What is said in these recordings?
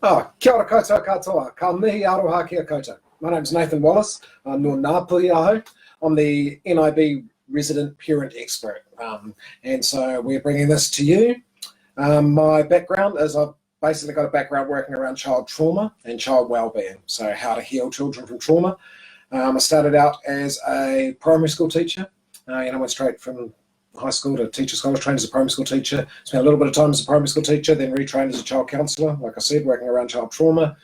Kia ora koutou katoa, ka mihi aroha kia koutou. My name's Nathan Wallis, no Ngāpuhi aho. I'm the NIB resident parent expert, and so we're bringing this to you. My background is I've basically got a background working around child trauma and child wellbeing, so how to heal children from trauma. I started out as a primary school teacher, went straight from high school to teacher's college, trained as a primary school teacher, spent a little bit of time as a primary school teacher, then retrained as a child counsellor, like I said, working around child trauma,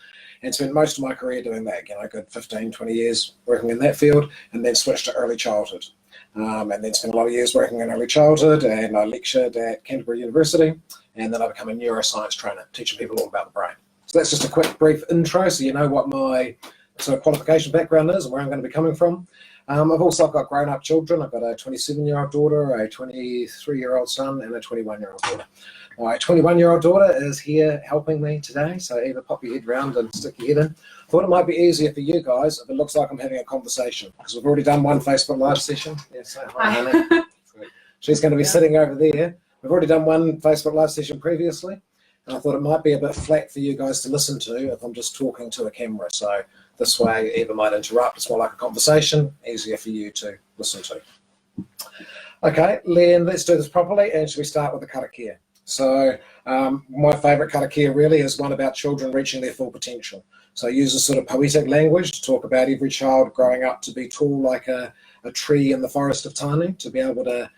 and spent most of my career doing that, good 15, 20 years working in that field, and then switched to early childhood. And then spent a lot of years working in early childhood, and I lectured at Canterbury University, and then I became a neuroscience trainer, teaching people all about the brain. So that's just a quick, brief intro, so you know what my sort of qualification background is and where I'm going to be coming from. I've also got grown-up children. I've got a 27-year-old daughter, a 23-year-old son, and a 21-year-old daughter. My 21-year-old daughter is here helping me today, so Eva, pop your head round and stick your head in. Thought it might be easier for you guys if it looks like I'm having a conversation, because we've already done one Facebook Live session. Yeah, say hi, Hannah. She's going to be sitting over there. We've already done one Facebook Live session previously, and I thought it might be a bit flat for you guys to listen to if I'm just talking to a camera. So this way, Eva might interrupt. It's more like a conversation, easier for you to listen to. Okay, Len, let's do this properly, and should we start with the karakia? So my favourite karakia really is one about children reaching their full potential. So I use a sort of poetic language to talk about every child growing up to be tall like a tree in the forest of Tāne, to be able to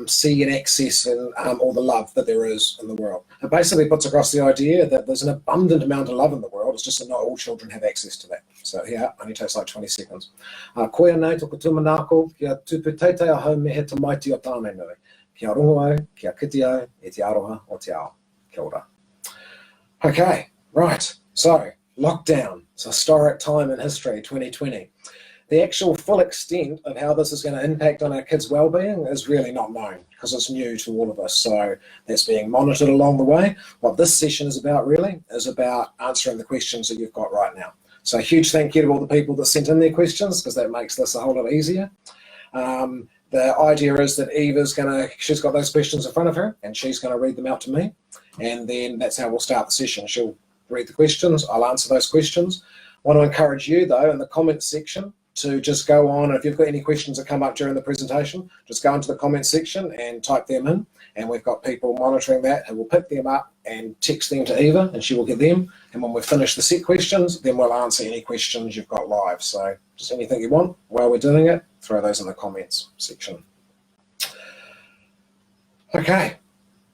see and access and all the love that there is in the world. It basically puts across the idea that there's an abundant amount of love in the world. It's just that not all children have access to that. So here, only takes like 20 seconds. Koia nei toko tūmanako, kia tuputeite a hau mehe te maiti o tāne nui. Kia rongo au, kia kiti au, e te aroha o te ao. Kia ora. Okay, right. So, lockdown. It's a historic time in history, 2020. The actual full extent of how this is going to impact on our kids' well-being is really not known because it's new to all of us. So that's being monitored along the way. What this session is about really is about answering the questions that you've got right now. So a huge thank you to all the people that sent in their questions, because that makes this a whole lot easier. The idea is that she's got those questions in front of her and she's going to read them out to me. And then that's how we'll start the session. She'll read the questions, I'll answer those questions. I want to encourage you though in the comments section to just go on, if you've got any questions that come up during the presentation, just go into the comments section and type them in, and we've got people monitoring that who will pick them up and text them to Eva, and she will get them, and when we finish the set questions, then we'll answer any questions you've got live. So just anything you want while we're doing it, throw those in the comments section. Okay,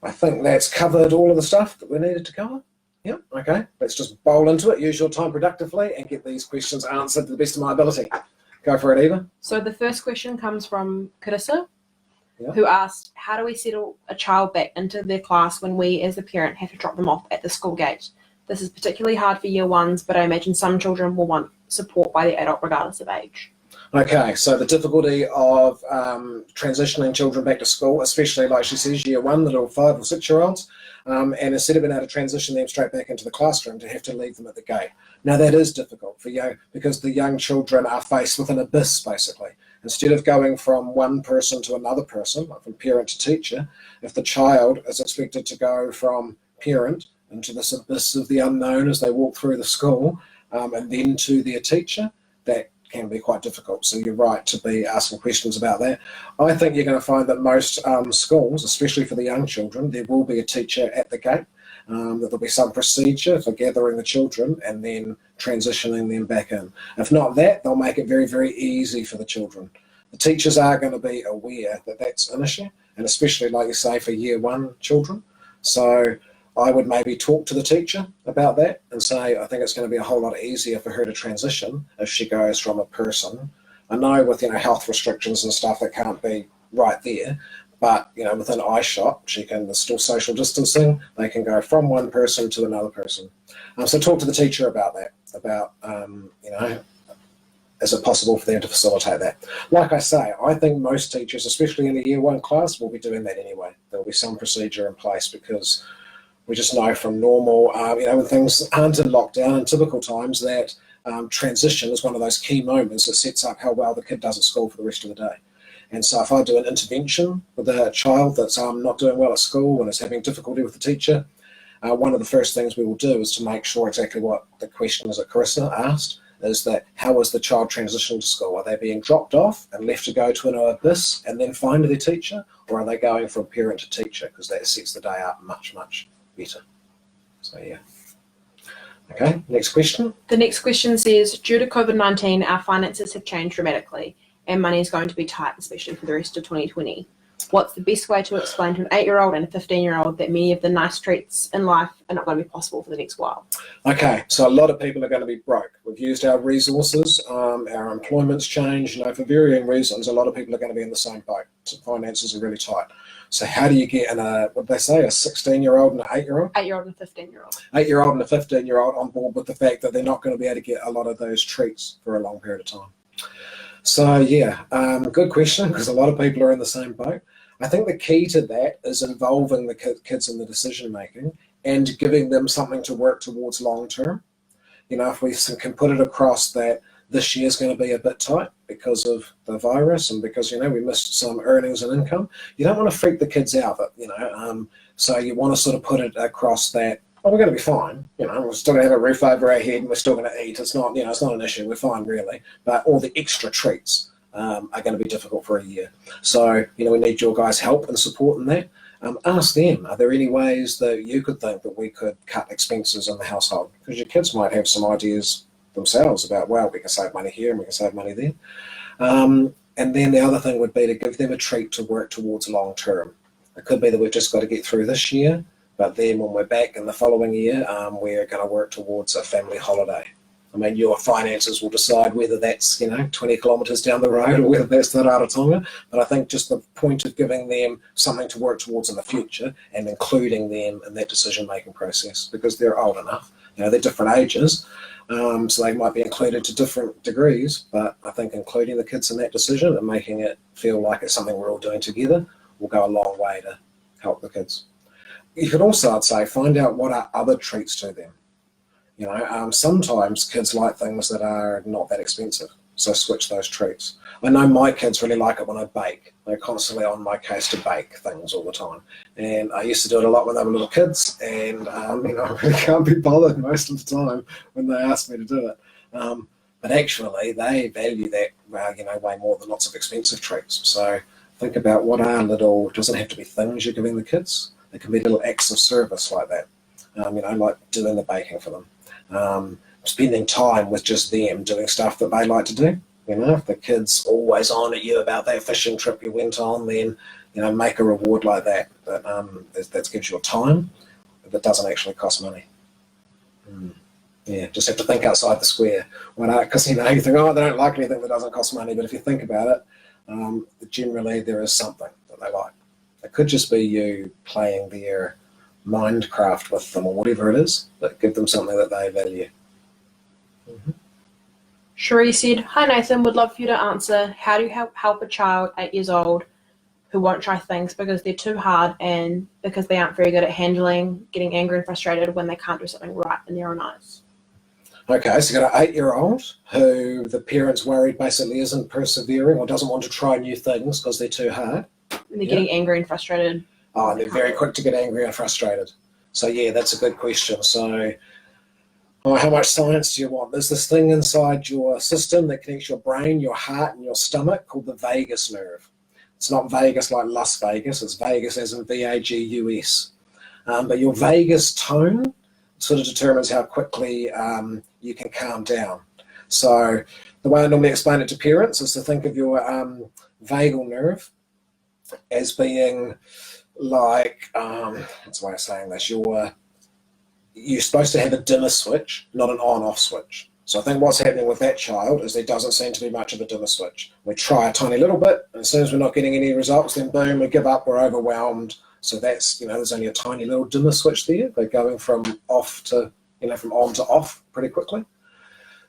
I think that's covered all of the stuff that we needed to cover. Yep, okay, let's just bowl into it, use your time productively, and get these questions answered to the best of my ability. Go for it, Eva. So the first question comes from Carissa, who asked, how do we settle a child back into their class when we as a parent have to drop them off at the school gate? This is particularly hard for year ones, but I imagine some children will want support by the adult regardless of age. Okay, so the difficulty of transitioning children back to school, especially like she says, year one, the little 5 or 6 year olds, and instead of being able to transition them straight back into the classroom, to have to leave them at the gate. Now that is difficult for you because the young children are faced with an abyss basically. Instead of going from one person to another person, like from parent to teacher, if the child is expected to go from parent into this abyss of the unknown as they walk through the school, and then to their teacher, that can be quite difficult. So you're right to be asking questions about that. I think you're going to find that most schools, especially for the young children, there will be a teacher at the gate, that there'll be some procedure for gathering the children and then transitioning them back in. If not that, they'll make it very, very easy for the children. The teachers are going to be aware that that's an issue, and especially, like you say, for year one children. So I would maybe talk to the teacher about that and say, I think it's going to be a whole lot easier for her to transition if she goes from a person. I know with, health restrictions and stuff, it can't be right there, but, within eyeshot, there's still social distancing. They can go from one person to another person. So talk to the teacher about that, about, is it possible for them to facilitate that? Like I say, I think most teachers, especially in the year one class, will be doing that anyway. There'll be some procedure in place because we just know from normal, when things aren't in lockdown in typical times, that transition is one of those key moments that sets up how well the kid does at school for the rest of the day. And so if I do an intervention with a child that's not doing well at school and is having difficulty with the teacher, one of the first things we will do is to make sure exactly what the question is that Carissa asked, is that how is the child transitioning to school? Are they being dropped off and left to go to an abyss and then find their teacher, or are they going from parent to teacher? Because that sets the day up much, much better. So yeah. Okay, next question. The next question says, due to COVID-19, our finances have changed dramatically and money is going to be tight, especially for the rest of 2020. What's the best way to explain to an 8-year-old and a 15-year-old that many of the nice treats in life are not going to be possible for the next while? Okay, so a lot of people are going to be broke. We've used our resources, our employment's changed, for varying reasons, a lot of people are going to be in the same boat. So finances are really tight. So how do you get what did they say, a 16-year-old and an 8-year-old? 8-year-old and a 15-year-old. 8-year-old and a 15-year-old on board with the fact that they're not going to be able to get a lot of those treats for a long period of time. So yeah, good question, because a lot of people are in the same boat. I think the key to that is involving the kids in the decision making and giving them something to work towards long term. If we can put it across that this year's going to be a bit tight because of the virus and because, we missed some earnings and income, you don't want to freak the kids out, so you want to sort of put it across that, oh, we're going to be fine. We're still going to have a roof over our head and we're still going to eat. It's not, it's not an issue. We're fine, really. But all the extra treats are going to be difficult for a year. So, we need your guys' help and support in that. Ask them, are there any ways that you could think that we could cut expenses in the household? Because your kids might have some ideas themselves about, well, we can save money here and we can save money there. And then the other thing would be to give them a treat to work towards long term. It could be that we've just got to get through this year, but then when we're back in the following year, we're going to work towards a family holiday. Your finances will decide whether that's, 20 kilometres down the road or whether that's the Rarotonga. But I think just the point of giving them something to work towards in the future and including them in that decision-making process, because they're old enough, they're different ages, so they might be included to different degrees. But I think including the kids in that decision and making it feel like it's something we're all doing together will go a long way to help the kids. You could also, I'd say, find out what are other treats to them. Sometimes kids like things that are not that expensive, so switch those treats. I know my kids really like it when I bake. They're constantly on my case to bake things all the time. And I used to do it a lot when they were little kids, and I really can't be bothered most of the time when they ask me to do it. But actually, they value that, way more than lots of expensive treats. So think about what are little, it doesn't have to be things you're giving the kids. They can be little acts of service like that, like doing the baking for them. Spending time with just them doing stuff that they like to do. If the kid's always on at you about that fishing trip you went on, then make a reward like that that gives you time that doesn't actually cost money. Yeah, just have to think outside the square. Because you think, oh, they don't like anything that doesn't cost money, but if you think about it, generally there is something that they like. It could just be you playing their Minecraft with them or whatever it is, but give them something that they value. Cherie said, hi Nathan, would love for you to answer, how do you help a child 8 years old who won't try things because they're too hard and because they aren't very good at handling getting angry and frustrated when they can't do something right in their own eyes? Okay, so you've got an 8-year-old who the parent's worried basically isn't persevering or doesn't want to try new things because they're too hard. And they're getting angry and frustrated. Oh, they're very quick to get angry and frustrated. So yeah, that's a good question. So how much science do you want? There's this thing inside your system that connects your brain, your heart, and your stomach called the vagus nerve. It's not Vegas like Las Vegas, it's Vegas as in V-A-G-U-S. But your vagus tone sort of determines how quickly you can calm down. So the way I normally explain it to parents is to think of your vagal nerve as being like, what's the way of saying this? You're supposed to have a dimmer switch, not an on-off switch. So I think what's happening with that child is there doesn't seem to be much of a dimmer switch. We try a tiny little bit, and as soon as we're not getting any results, then boom, we give up, we're overwhelmed. So that's, there's only a tiny little dimmer switch there. They're going from off to, from on to off pretty quickly.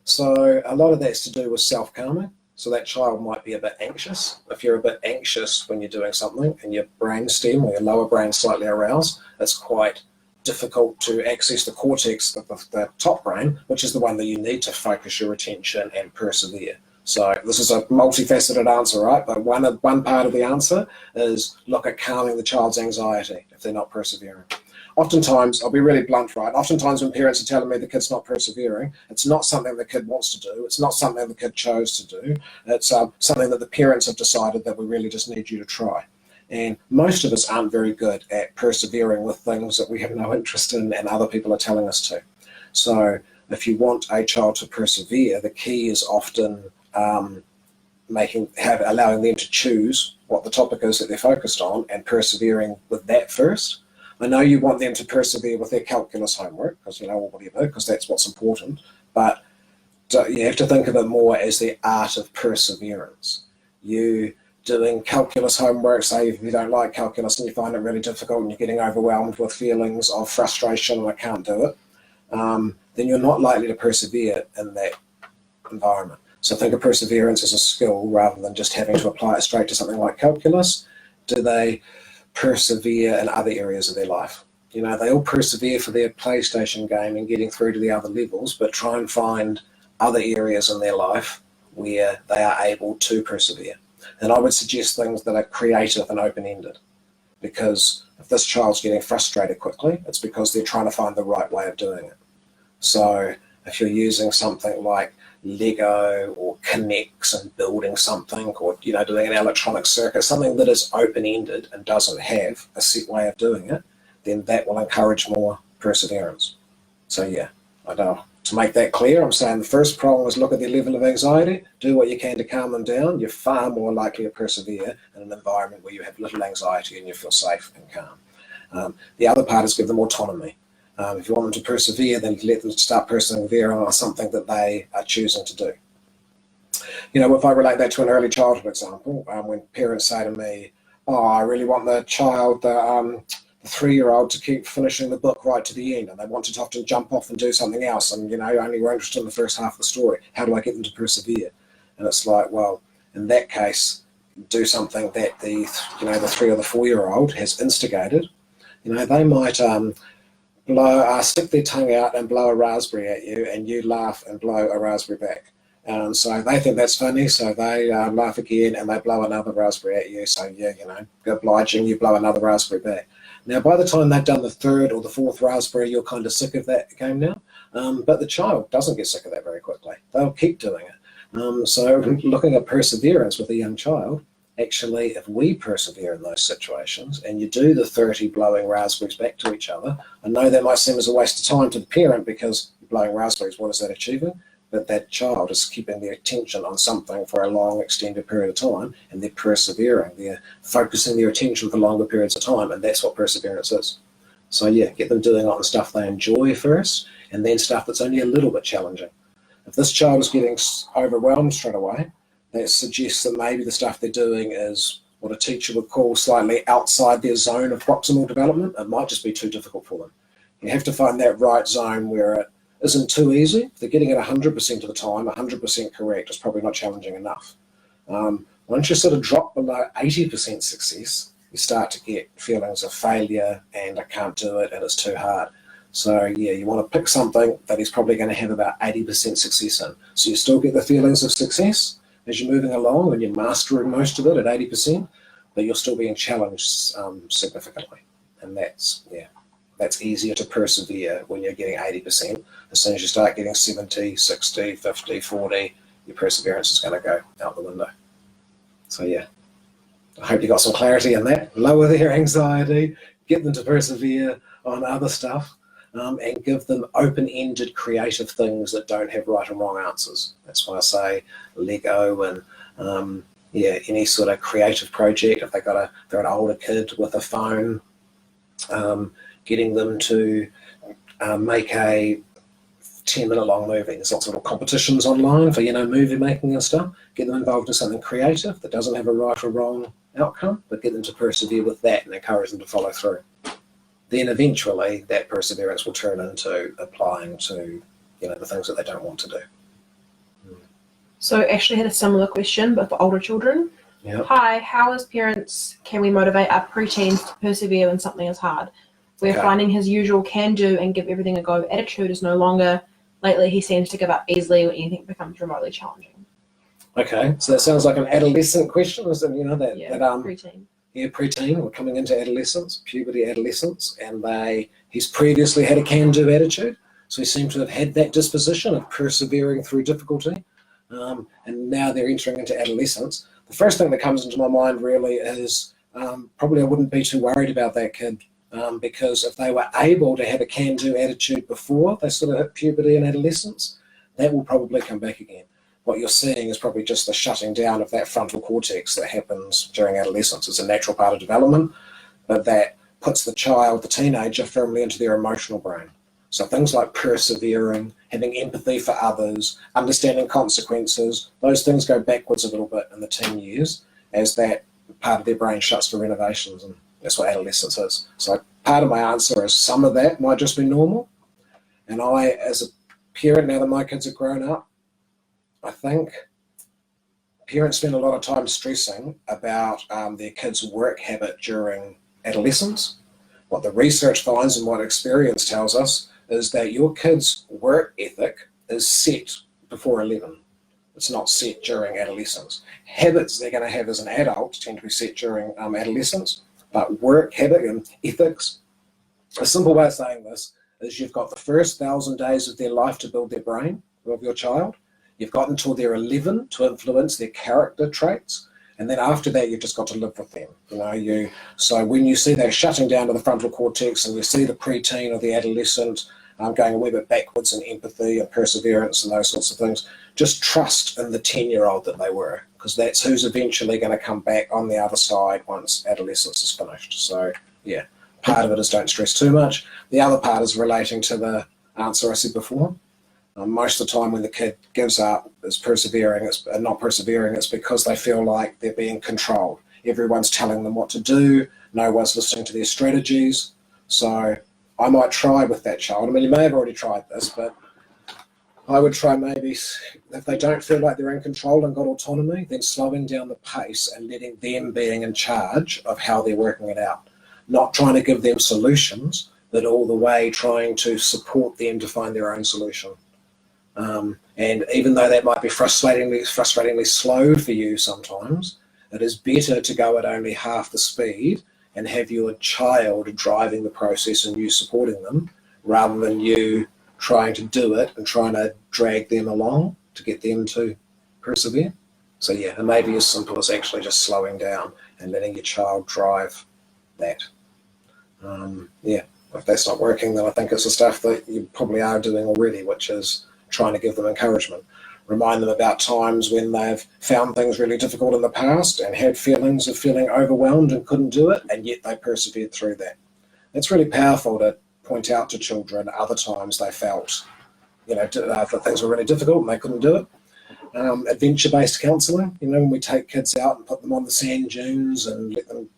So a lot of that's to do with self-calming. So that child might be a bit anxious. If you're a bit anxious when you're doing something and your brain stem or your lower brain slightly aroused, it's quite difficult to access the cortex, the top brain, which is the one that you need to focus your attention and persevere. So this is a multifaceted answer, right? But one part of the answer is look at calming the child's anxiety if they're not persevering. oftentimes, I'll be really blunt, right? Oftentimes when parents are telling me the kid's not persevering, it's not something the kid wants to do. It's not something the kid chose to do. It's something that the parents have decided that we really just need you to try. And most of us aren't very good at persevering with things that we have no interest in and other people are telling us to. So if you want a child to persevere, the key is often allowing them to choose what the topic is that they're focused on and persevering with that first. I know you want them to persevere with their calculus homework because because that's what's important, but you have to think of it more as the art of perseverance. You doing calculus homework, say if you don't like calculus and you find it really difficult and you're getting overwhelmed with feelings of frustration and I can't do it, then you're not likely to persevere in that environment. So think of perseverance as a skill rather than just having to apply it straight to something like calculus. Do they persevere in other areas of their life? They all persevere for their PlayStation game and getting through to the other levels, but try and find other areas in their life where they are able to persevere. And I would suggest things that are creative and open-ended, because if this child's getting frustrated quickly, it's because they're trying to find the right way of doing it. So if you're using something like Lego or connects and building something, or doing an electronic circuit, something that is open-ended and doesn't have a set way of doing it, then that will encourage more perseverance. So yeah, I know. To make that clear, I'm saying the first prong is look at their level of anxiety, do what you can to calm them down. You're far more likely to persevere in an environment where you have little anxiety and you feel safe and calm. The other part is give them autonomy. If you want them to persevere, then let them start persevering on something that they are choosing to do. If I relate that to an early childhood example, when parents say to me, oh, I really want the child, the 3-year-old to keep finishing the book right to the end, and they want to often jump off and do something else, and only we're interested in the first half of the story. How do I get them to persevere? And it's like, well, in that case, do something that the 3 or the 4-year-old has instigated. They might stick their tongue out and blow a raspberry at you, and you laugh and blow a raspberry back. So they think that's funny, so they laugh again and they blow another raspberry at you. So yeah, obliging, you blow another raspberry back. Now, by the time they've done the 3rd or the 4th raspberry, you're kind of sick of that game now. But the child doesn't get sick of that very quickly. They'll keep doing it. So looking at perseverance with a young child, actually, if we persevere in those situations and you do the 30 blowing raspberries back to each other, I know that might seem as a waste of time to the parent because blowing raspberries, what is that achieving? But that child is keeping their attention on something for a long, extended period of time, and they're persevering. They're focusing their attention for longer periods of time, and that's what perseverance is. So yeah, get them doing on stuff they enjoy first, and then stuff that's only a little bit challenging. If this child is getting overwhelmed straight away, that suggests that maybe the stuff they're doing is what a teacher would call slightly outside their zone of proximal development. It might just be too difficult for them. You have to find that right zone where it isn't too easy. If they're getting it 100% of the time, 100% correct, it's probably not challenging enough. Once you sort of drop below 80% success, you start to get feelings of failure and I can't do it and it's too hard. So yeah, you want to pick something that he's probably going to have about 80% success in. So you still get the feelings of success as you're moving along and you're mastering most of it at 80%, but you're still being challenged significantly. And that's easier to persevere when you're getting 80%. As soon as you start getting 70, 60, 50, 40, your perseverance is going to go out the window. So yeah, I hope you got some clarity in that. Lower their anxiety, get them to persevere on other stuff, and give them open-ended creative things that don't have right and wrong answers. That's why I say Lego and any sort of creative project. If they're an older kid with a phone, getting them to make a 10-minute long movie. There's lots of little competitions online for movie making and stuff. Get them involved in something creative that doesn't have a right or wrong outcome, but get them to persevere with that and encourage them to follow through. Then eventually that perseverance will turn into applying to the things that they don't want to do. So Ashley had a similar question, but for older children. Yep. Hi, how as parents can we motivate our preteens to persevere when something is hard? We're finding his usual can-do and give everything a go attitude is no longer. Lately, he seems to give up easily when anything becomes remotely challenging. Okay, so that sounds like an adolescent question, isn't it? Preteen. Yeah, preteen. We're coming into adolescence, puberty, adolescence, and they He's previously had a can-do attitude, so he seemed to have had that disposition of persevering through difficulty. And now they're entering into adolescence. The first thing that comes into my mind really is probably I wouldn't be too worried about that kid, because if they were able to have a can-do attitude before they sort of hit puberty and adolescence, that will probably come back again. What you're seeing is probably just the shutting down of that frontal cortex that happens during adolescence. It's a natural part of development, but that puts the child, the teenager, firmly into their emotional brain. So things like persevering, having empathy for others, understanding consequences, those things go backwards a little bit in the teen years as that part of their brain shuts for renovations, and that's what adolescence is. So part of my answer is some of that might just be normal. And I, as a parent, now that my kids are grown up, I think parents spend a lot of time stressing about their kids' work habit during adolescence. What the research finds and what experience tells us is that your kid's work ethic is set before 11. It's not set during adolescence. Habits they're going to have as an adult tend to be set during adolescence, but work habit and ethics, a simple way of saying this is you've got the first 1,000 days of their life to build their brain of your child. You've got until they're 11 to influence their character traits. And then after that, you've just got to live with them. So when you see that shutting down to the frontal cortex and you see the preteen or the adolescent going a wee bit backwards in empathy and perseverance and those sorts of things, just trust in the 10-year-old that they were, because that's who's eventually going to come back on the other side once adolescence is finished. So yeah, part of it is don't stress too much. The other part is relating to the answer I said before. Most of the time when the kid gives up, is not persevering, it's because they feel like they're being controlled. Everyone's telling them what to do, no one's listening to their strategies. So I might try with that child. I mean, you may have already tried this, but I would try maybe, if they don't feel like they're in control and got autonomy, then slowing down the pace and letting them being in charge of how they're working it out. Not trying to give them solutions, but all the way trying to support them to find their own solution. And even though that might be frustratingly slow for you sometimes, it is better to go at only half the speed and have your child driving the process and you supporting them, rather than you trying to do it and trying to drag them along to get them to persevere. So yeah, it may be as simple as actually just slowing down and letting your child drive that. Yeah, if that's not working, then I think it's the stuff that you probably are doing already, which is trying to give them encouragement. Remind them about times when they've found things really difficult in the past and had feelings of feeling overwhelmed and couldn't do it, and yet they persevered through that. It's really powerful to point out to children other times they felt, that things were really difficult and they couldn't do it. Adventure-based counselling, when we take kids out and put them on the sand dunes and let them,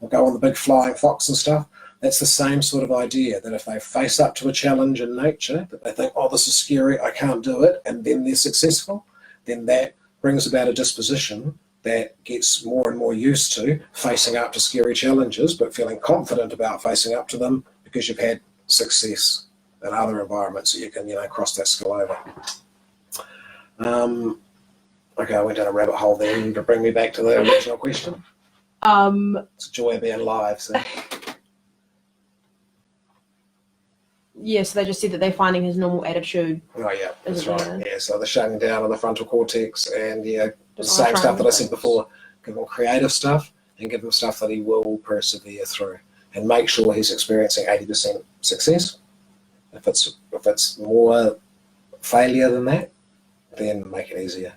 or go on the big flying fox and stuff. That's the same sort of idea, that if they face up to a challenge in nature, that they think, oh, this is scary, I can't do it, and then they're successful, then that brings about a disposition that gets more and more used to facing up to scary challenges, but feeling confident about facing up to them because you've had success in other environments that you can, cross that skill over. Okay, I went down a rabbit hole there to bring me back to the original question. It's a joy of being live, so... Yeah, so they just said that they're finding his normal attitude. Oh yeah, that's right. Yeah, so the shutting down of the frontal cortex and the same stuff that I said before. Give him creative stuff and give him stuff that he will persevere through, and make sure he's experiencing 80% success. If it's more failure than that, then make it easier.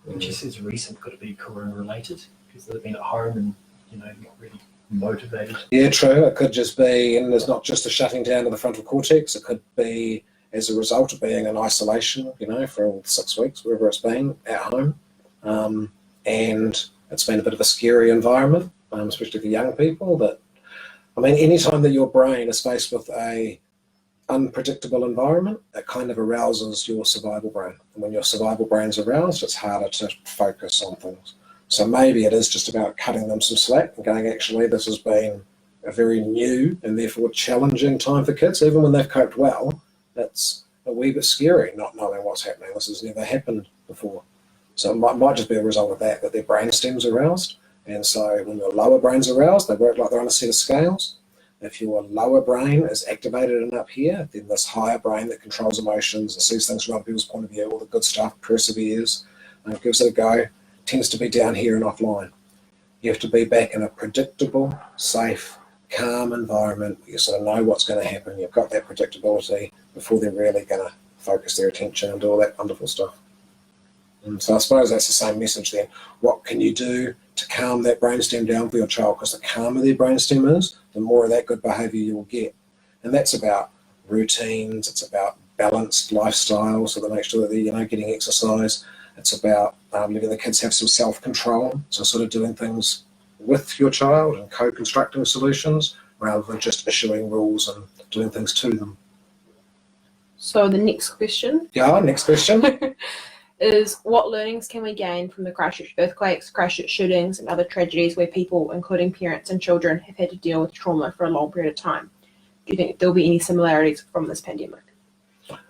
When she says recent, could it be career related? Because they've been at home and not really motivated. Yeah, true. It could just be, and there's not just a shutting down of the frontal cortex. It could be as a result of being in isolation, for all 6 weeks, wherever it's been, at home. And it's been a bit of a scary environment, especially for young people. Anytime that your brain is faced with a unpredictable environment, it kind of arouses your survival brain. And when your survival brain's aroused, it's harder to focus on things. So maybe it is just about cutting them some slack and going, actually, this has been a very new and therefore challenging time for kids. Even when they've coped well, it's a wee bit scary not knowing what's happening. This has never happened before. So it might just be a result of that their brainstem's aroused. And so when your lower brain's aroused, they work like they're on a set of scales. If your lower brain is activated in up here, then this higher brain that controls emotions and sees things from other people's point of view, all the good stuff, perseveres, and gives it a go, tends to be down here and offline. You have to be back in a predictable, safe, calm environment where you sort of know what's going to happen. You've got that predictability before they're really going to focus their attention and do all that wonderful stuff. And so I suppose that's the same message then. What can you do to calm that brainstem down for your child? Because the calmer their brainstem is, the more of that good behaviour you will get. And that's about routines, it's about balanced lifestyle, so they make sure that they're getting exercise. It's about letting the kids have some self-control, so sort of doing things with your child and co-constructing solutions rather than just issuing rules and doing things to them. So the next question. Yeah, next question. Is what learnings can we gain from the Christchurch earthquakes, Christchurch shootings, and other tragedies where people, including parents and children, have had to deal with trauma for a long period of time? Do you think there'll be any similarities from this pandemic?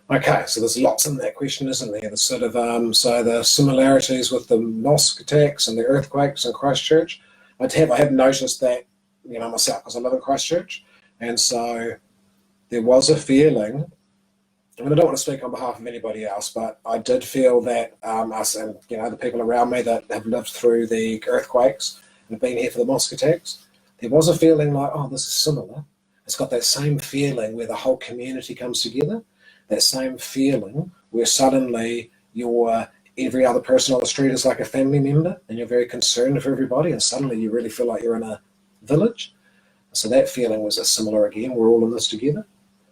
Okay, so there's lots in that question, isn't there? There's sort of so the similarities with the mosque attacks and the earthquakes in Christchurch. I have noticed that, myself, because I live in Christchurch, and so there was a feeling. I don't want to speak on behalf of anybody else, but I did feel that us and the people around me that have lived through the earthquakes and have been here for the mosque attacks, there was a feeling like, oh, this is similar. It's got that same feeling where the whole community comes together, that same feeling where suddenly every other person on the street is like a family member and you're very concerned for everybody, and suddenly you really feel like you're in a village. So that feeling was similar again. We're all in this together.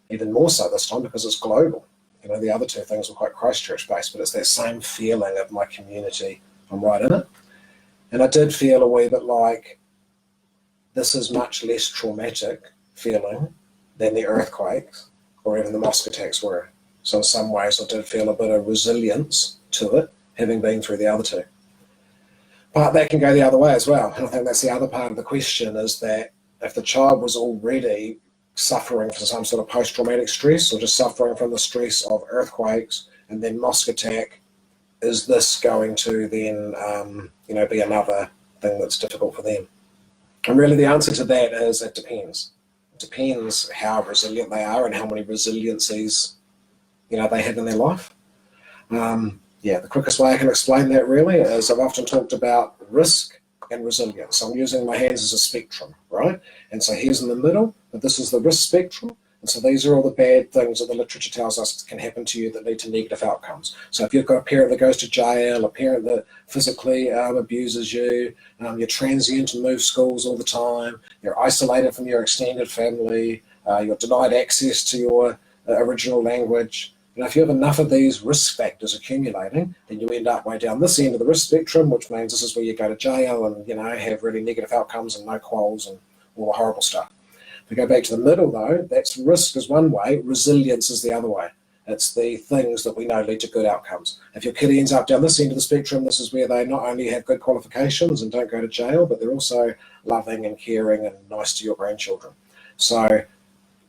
Even more so this time because it's global. The other two things were quite Christchurch based, but it's that same feeling of my community. I'm right in it. And I did feel a wee bit like this is much less traumatic feeling than the earthquakes or even the mosque attacks were. So in some ways I did feel a bit of resilience to it, having been through the other two. But that can go the other way as well. And I think that's the other part of the question, is that if the child was already suffering from some sort of post-traumatic stress or just suffering from the stress of earthquakes and then mosque attack, is this going to then be another thing that's difficult for them? And really the answer to that is it depends. It depends how resilient they are and how many resiliencies they have in their life. The quickest way I can explain that really is I've often talked about risk and resilience. So I'm using my hands as a spectrum, right? And so here's in the middle, but this is the risk spectrum. And so these are all the bad things that the literature tells us can happen to you that lead to negative outcomes. So if you've got a parent that goes to jail, a parent that physically abuses you, you're transient and move schools all the time, you're isolated from your extended family, you're denied access to your original language. If you have enough of these risk factors accumulating, then you end up way down this end of the risk spectrum, which means this is where you go to jail and have really negative outcomes and no quals and all the horrible stuff. If we go back to the middle though, that's risk is one way, resilience is the other way. It's the things that we know lead to good outcomes. If your kid ends up down this end of the spectrum, this is where they not only have good qualifications and don't go to jail, but they're also loving and caring and nice to your grandchildren. So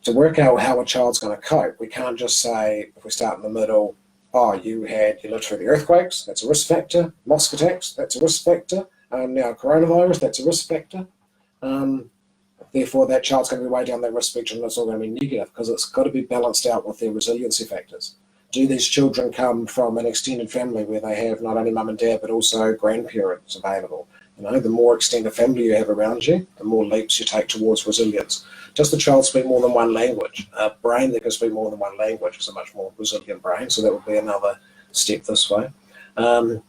to work out how a child's going to cope, we can't just say, if we start in the middle, oh, you lived through the earthquakes, that's a risk factor. Mosque attacks, that's a risk factor. Now coronavirus, that's a risk factor. Therefore, that child's going to be way down that risk spectrum. That's all going to be negative because it's got to be balanced out with their resiliency factors. Do these children come from an extended family where they have not only mum and dad, but also grandparents available? The more extended family you have around you, the more leaps you take towards resilience. Does the child speak more than one language? A brain that can speak more than one language is a much more resilient brain, so that would be another step this way. It's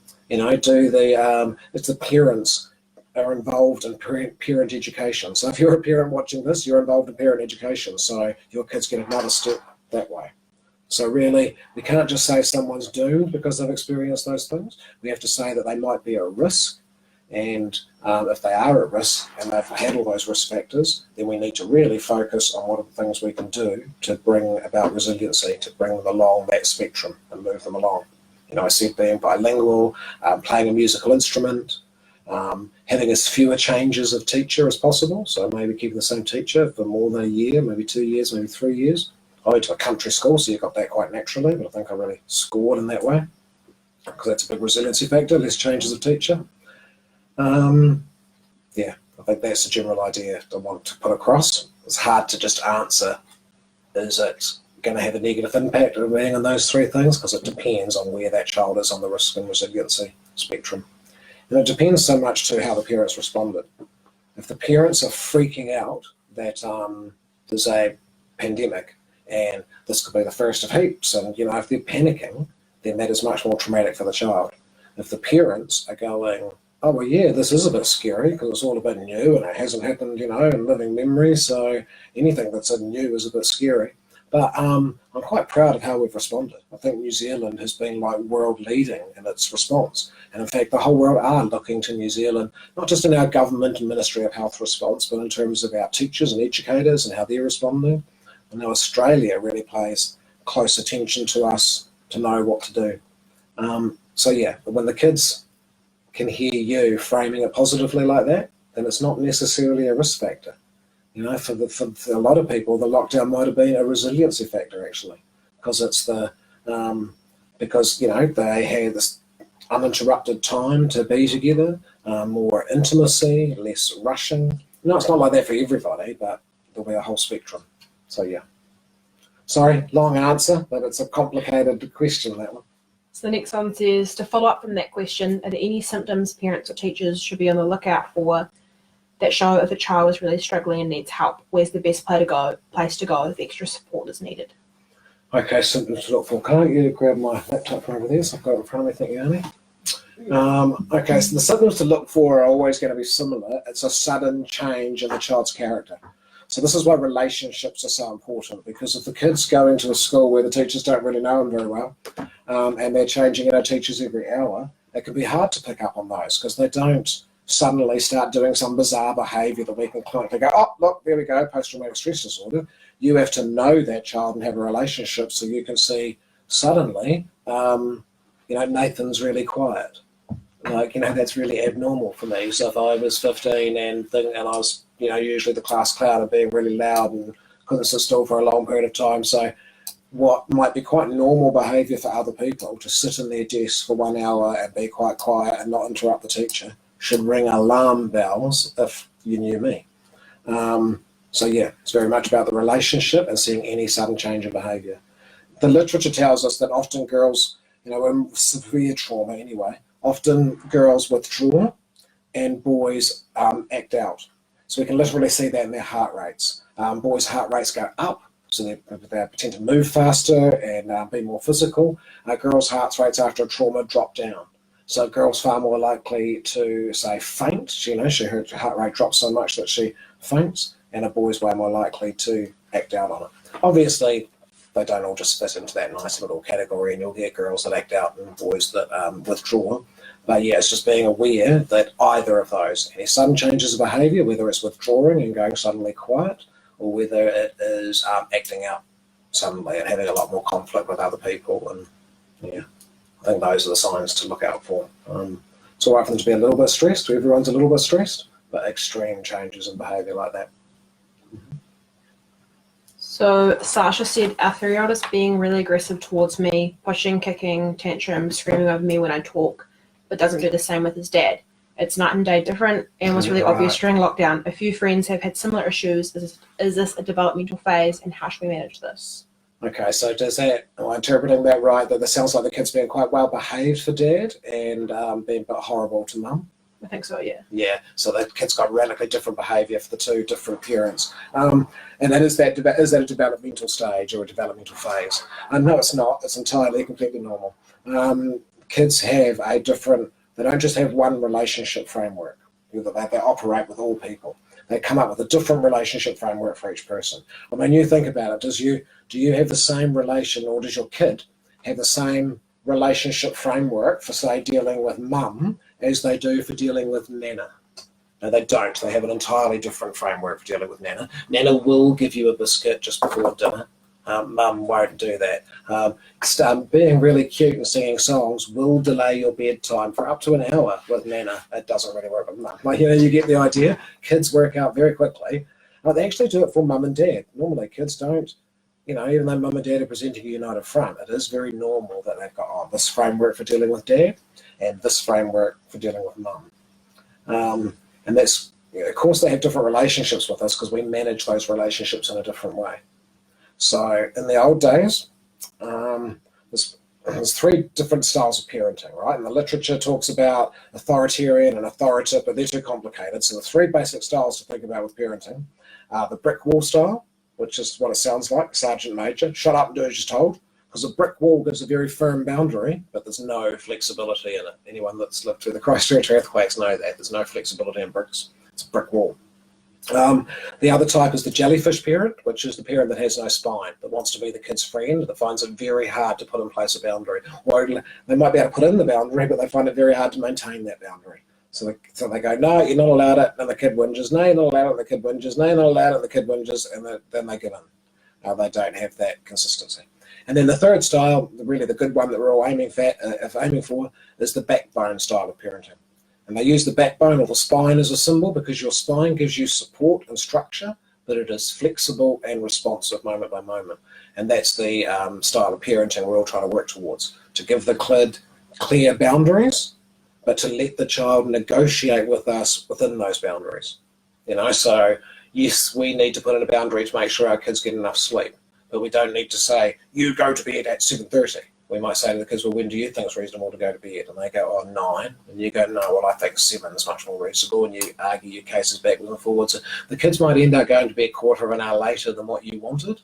the parents are involved in parent education. So if you're a parent watching this, you're involved in parent education, so your kids get another step that way. So really, we can't just say someone's doomed because they've experienced those things. We have to say that they might be at risk. And if they are at risk and they've had all those risk factors, then we need to really focus on what are the things we can do to bring about resiliency, to bring them along that spectrum and move them along. I said being bilingual, playing a musical instrument, having as fewer changes of teacher as possible. So maybe keeping the same teacher for more than a year, maybe 2 years, maybe 3 years. I went to a country school, so you got that quite naturally, but I think I really scored in that way because that's a big resiliency factor, less changes of teacher. I think that's the general idea I want to put across. it's hard to just answer, is it going to have a negative impact of being on those three things? Because it depends on where that child is on the risk and resiliency spectrum. And it depends so much to how the parents responded. If the parents are freaking out that there's a pandemic and this could be the first of heaps, and if they're panicking, then that is much more traumatic for the child. If the parents are going, oh well, yeah, this is a bit scary because it's all a bit new and it hasn't happened, in living memory, so anything that's new is a bit scary. But I'm quite proud of how we've responded. I think New Zealand has been world leading in its response. And in fact, the whole world are looking to New Zealand, not just in our government and Ministry of Health response, but in terms of our teachers and educators and how they're responding. I know Australia really pays close attention to us to know what to do. So yeah, when the kids can hear you framing it positively like that, then it's not necessarily a risk factor. For a lot of people, the lockdown might have been a resiliency factor actually, because it's because they had this uninterrupted time to be together, more intimacy, less rushing. It's not like that for everybody, but there'll be a whole spectrum. So yeah. Sorry, long answer, but it's a complicated question, that one. So the next one says, to follow up from that question, are there any symptoms parents or teachers should be on the lookout for that show if a child is really struggling and needs help? Where's the best place to go if extra support is needed? Okay, symptoms to look for. Can't you grab my laptop from over there? So I've got it in front of me, thank you, Annie. Okay, so the symptoms to look for are always going to be similar. It's a sudden change in the child's character. So this is why relationships are so important, because if the kid's going to a school where the teachers don't really know them very well, and they're changing our teachers every hour, it can be hard to pick up on those because they don't suddenly start doing some bizarre behaviour that we can clinically go, oh, look, there we go, post-traumatic stress disorder. You have to know that child and have a relationship so you can see suddenly, Nathan's really quiet. That's really abnormal for me. So if I was 15 and I was, usually the class clown and being really loud and couldn't sit still for a long period of time. So what might be quite normal behaviour for other people, to sit in their desk for 1 hour and be quite quiet and not interrupt the teacher, should ring alarm bells if you knew me. So yeah, it's very much about the relationship and seeing any sudden change in behaviour. The literature tells us that often girls, in severe trauma anyway, often girls withdraw and boys act out. So we can literally see that in their heart rates. Boys' heart rates go up, so they tend to move faster and be more physical. Girls' heart rates after a trauma drop down. So girls far more likely to, say, faint. Her heart rate drops so much that she faints, and a boy's way more likely to act out on it. Obviously, they don't all just fit into that nice little category, and you'll get girls that act out and boys that withdraw. But yeah, it's just being aware that either of those, any sudden changes of behaviour, whether it's withdrawing and going suddenly quiet, or whether it is acting out suddenly and having a lot more conflict with other people, and yeah, I think those are the signs to look out for. It's all right for them to be a little bit stressed. Everyone's a little bit stressed, but extreme changes in behaviour like that. So Sasha said, our 3-year-old is being really aggressive towards me, pushing, kicking, tantrum, screaming over me when I talk, but doesn't do the same with his dad. It's night and day different and was really obvious during lockdown. A few friends have had similar issues. Is this a developmental phase, and how should we manage this? Okay, so am I interpreting that right, that this sounds like the kid's being quite well behaved for dad and being a bit horrible to mum? I think so, yeah. Yeah, so that kid's got radically different behaviour for the two different parents. And then is that a developmental stage or a developmental phase? No, it's not. It's entirely, completely normal. Kids have they don't just have one relationship framework. They operate with all people. They come up with a different relationship framework for each person. I mean, you think about it, do you have the same relation, or does your kid have the same relationship framework for, say, dealing with mum as they do for dealing with Nana? No, they don't. They have an entirely different framework for dealing with Nana. Nana will give you a biscuit just before dinner. Mum won't do that. Being really cute and singing songs will delay your bedtime for up to an hour with Nana. It doesn't really work with mum. You get the idea. Kids work out very quickly. They actually do it for mum and dad. Normally kids don't. Even though mum and dad are presenting a united front, it is very normal that they've got this framework for dealing with dad and this framework for dealing with mum. And that's of course they have different relationships with us because we manage those relationships in a different way. So in the old days, there's three different styles of parenting, right? And the literature talks about authoritarian and authoritative, but they're too complicated. So the three basic styles to think about with parenting are the brick wall style, which is what it sounds like, Sergeant Major, shut up and do as you're told, because a brick wall gives a very firm boundary, but there's no flexibility in it. Anyone that's lived through the Christchurch earthquakes know that. There's no flexibility in bricks. It's a brick wall. The other type is the jellyfish parent, which is the parent that has no spine, that wants to be the kid's friend, that finds it very hard to put in place a boundary. Or they might be able to put in the boundary, but they find it very hard to maintain that boundary. So they go, no, you're not allowed it, and the kid whinges. No, you're not allowed it, and the kid whinges. No, you're not allowed it, and the kid whinges, and then they give in. They don't have that consistency. And then the third style, really the good one that we're all aiming for, is the backbone style of parenting. And they use the backbone or the spine as a symbol because your spine gives you support and structure, but it is flexible and responsive moment by moment. And that's the style of parenting we're all trying to work towards, to give the kid clear boundaries, but to let the child negotiate with us within those boundaries. So yes, we need to put in a boundary to make sure our kids get enough sleep, but we don't need to say, you go to bed at 7:30. We might say to the kids, well, when do you think it's reasonable to go to bed? And they go, 9. And you go, no, well, I think 7 is much more reasonable. And you argue your cases backwards and forwards. The kids might end up going to bed a quarter of an hour later than what you wanted.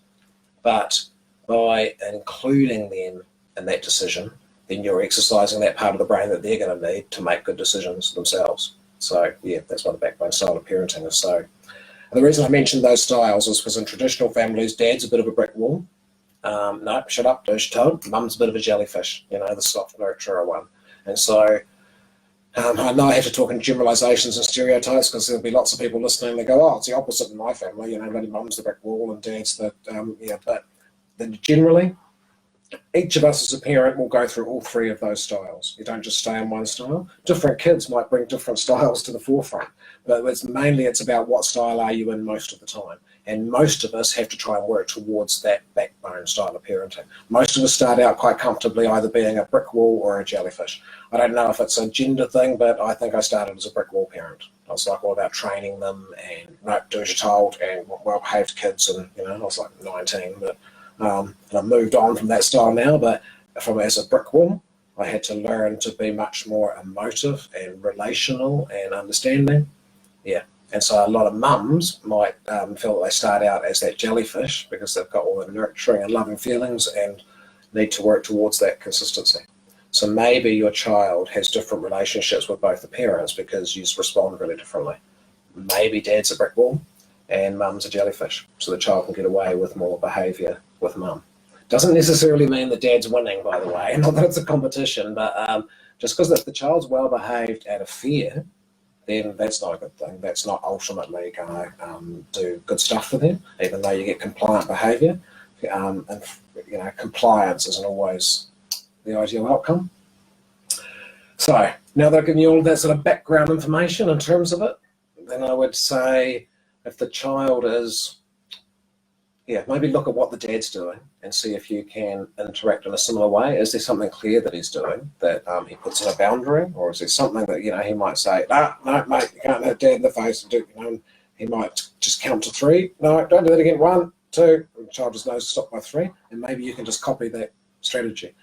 But by including them in that decision, then you're exercising that part of the brain that they're going to need to make good decisions themselves. So, yeah, that's what the backbone style of parenting is. So the reason I mentioned those styles is because in traditional families, dad's a bit of a brick wall. No, shut up, do as you're told. Mum's a bit of a jellyfish, the soft nurturer one. And so I know I have to talk in generalizations and stereotypes because there'll be lots of people listening. They go, it's the opposite in my family. Really, mum's the brick wall and dad's the, But then generally, each of us as a parent will go through all three of those styles. You don't just stay in one style. Different kids might bring different styles to the forefront, but it's about what style are you in most of the time. And most of us have to try and work towards that backbone style of parenting. Most of us start out quite comfortably either being a brick wall or a jellyfish. I don't know if it's a gender thing, but I think I started as a brick wall parent. I was all about training them and do as you're told and well-behaved kids. And, I was 19, but and I've moved on from that style now. But as a brick wall, I had to learn to be much more emotive and relational and understanding. Yeah. And so a lot of mums might feel that they start out as that jellyfish because they've got all the nurturing and loving feelings and need to work towards that consistency. So maybe your child has different relationships with both the parents because you respond really differently. Maybe dad's a brick wall and mum's a jellyfish, so the child can get away with more behaviour with mum. Doesn't necessarily mean that dad's winning, by the way, not that it's a competition, but just because if the child's well behaved out of fear, then that's not a good thing. That's not ultimately going to do good stuff for them, even though you get compliant behaviour. And compliance isn't always the ideal outcome. So now that I've given you all that sort of background information in terms of it, then I would say if the child is, maybe look at what the dad's doing and see if you can interact in a similar way. Is there something clear that he's doing that he puts in a boundary, or is there something that he might say, no, mate, you can't hit dad in the face. He might just count to 3. No, don't do that again. 1, 2. And the child just knows to stop by 3, and maybe you can just copy that strategy.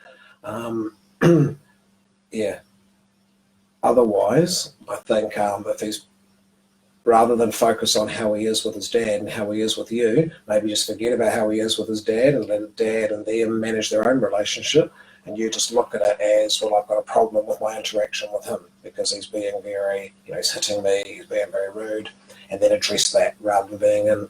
Otherwise, I think if he's rather than focus on how he is with his dad and how he is with you, maybe just forget about how he is with his dad and let dad and them manage their own relationship, and you just look at it as, well, I've got a problem with my interaction with him because he's being very, he's hitting me, he's being very rude, and then address that rather than being in,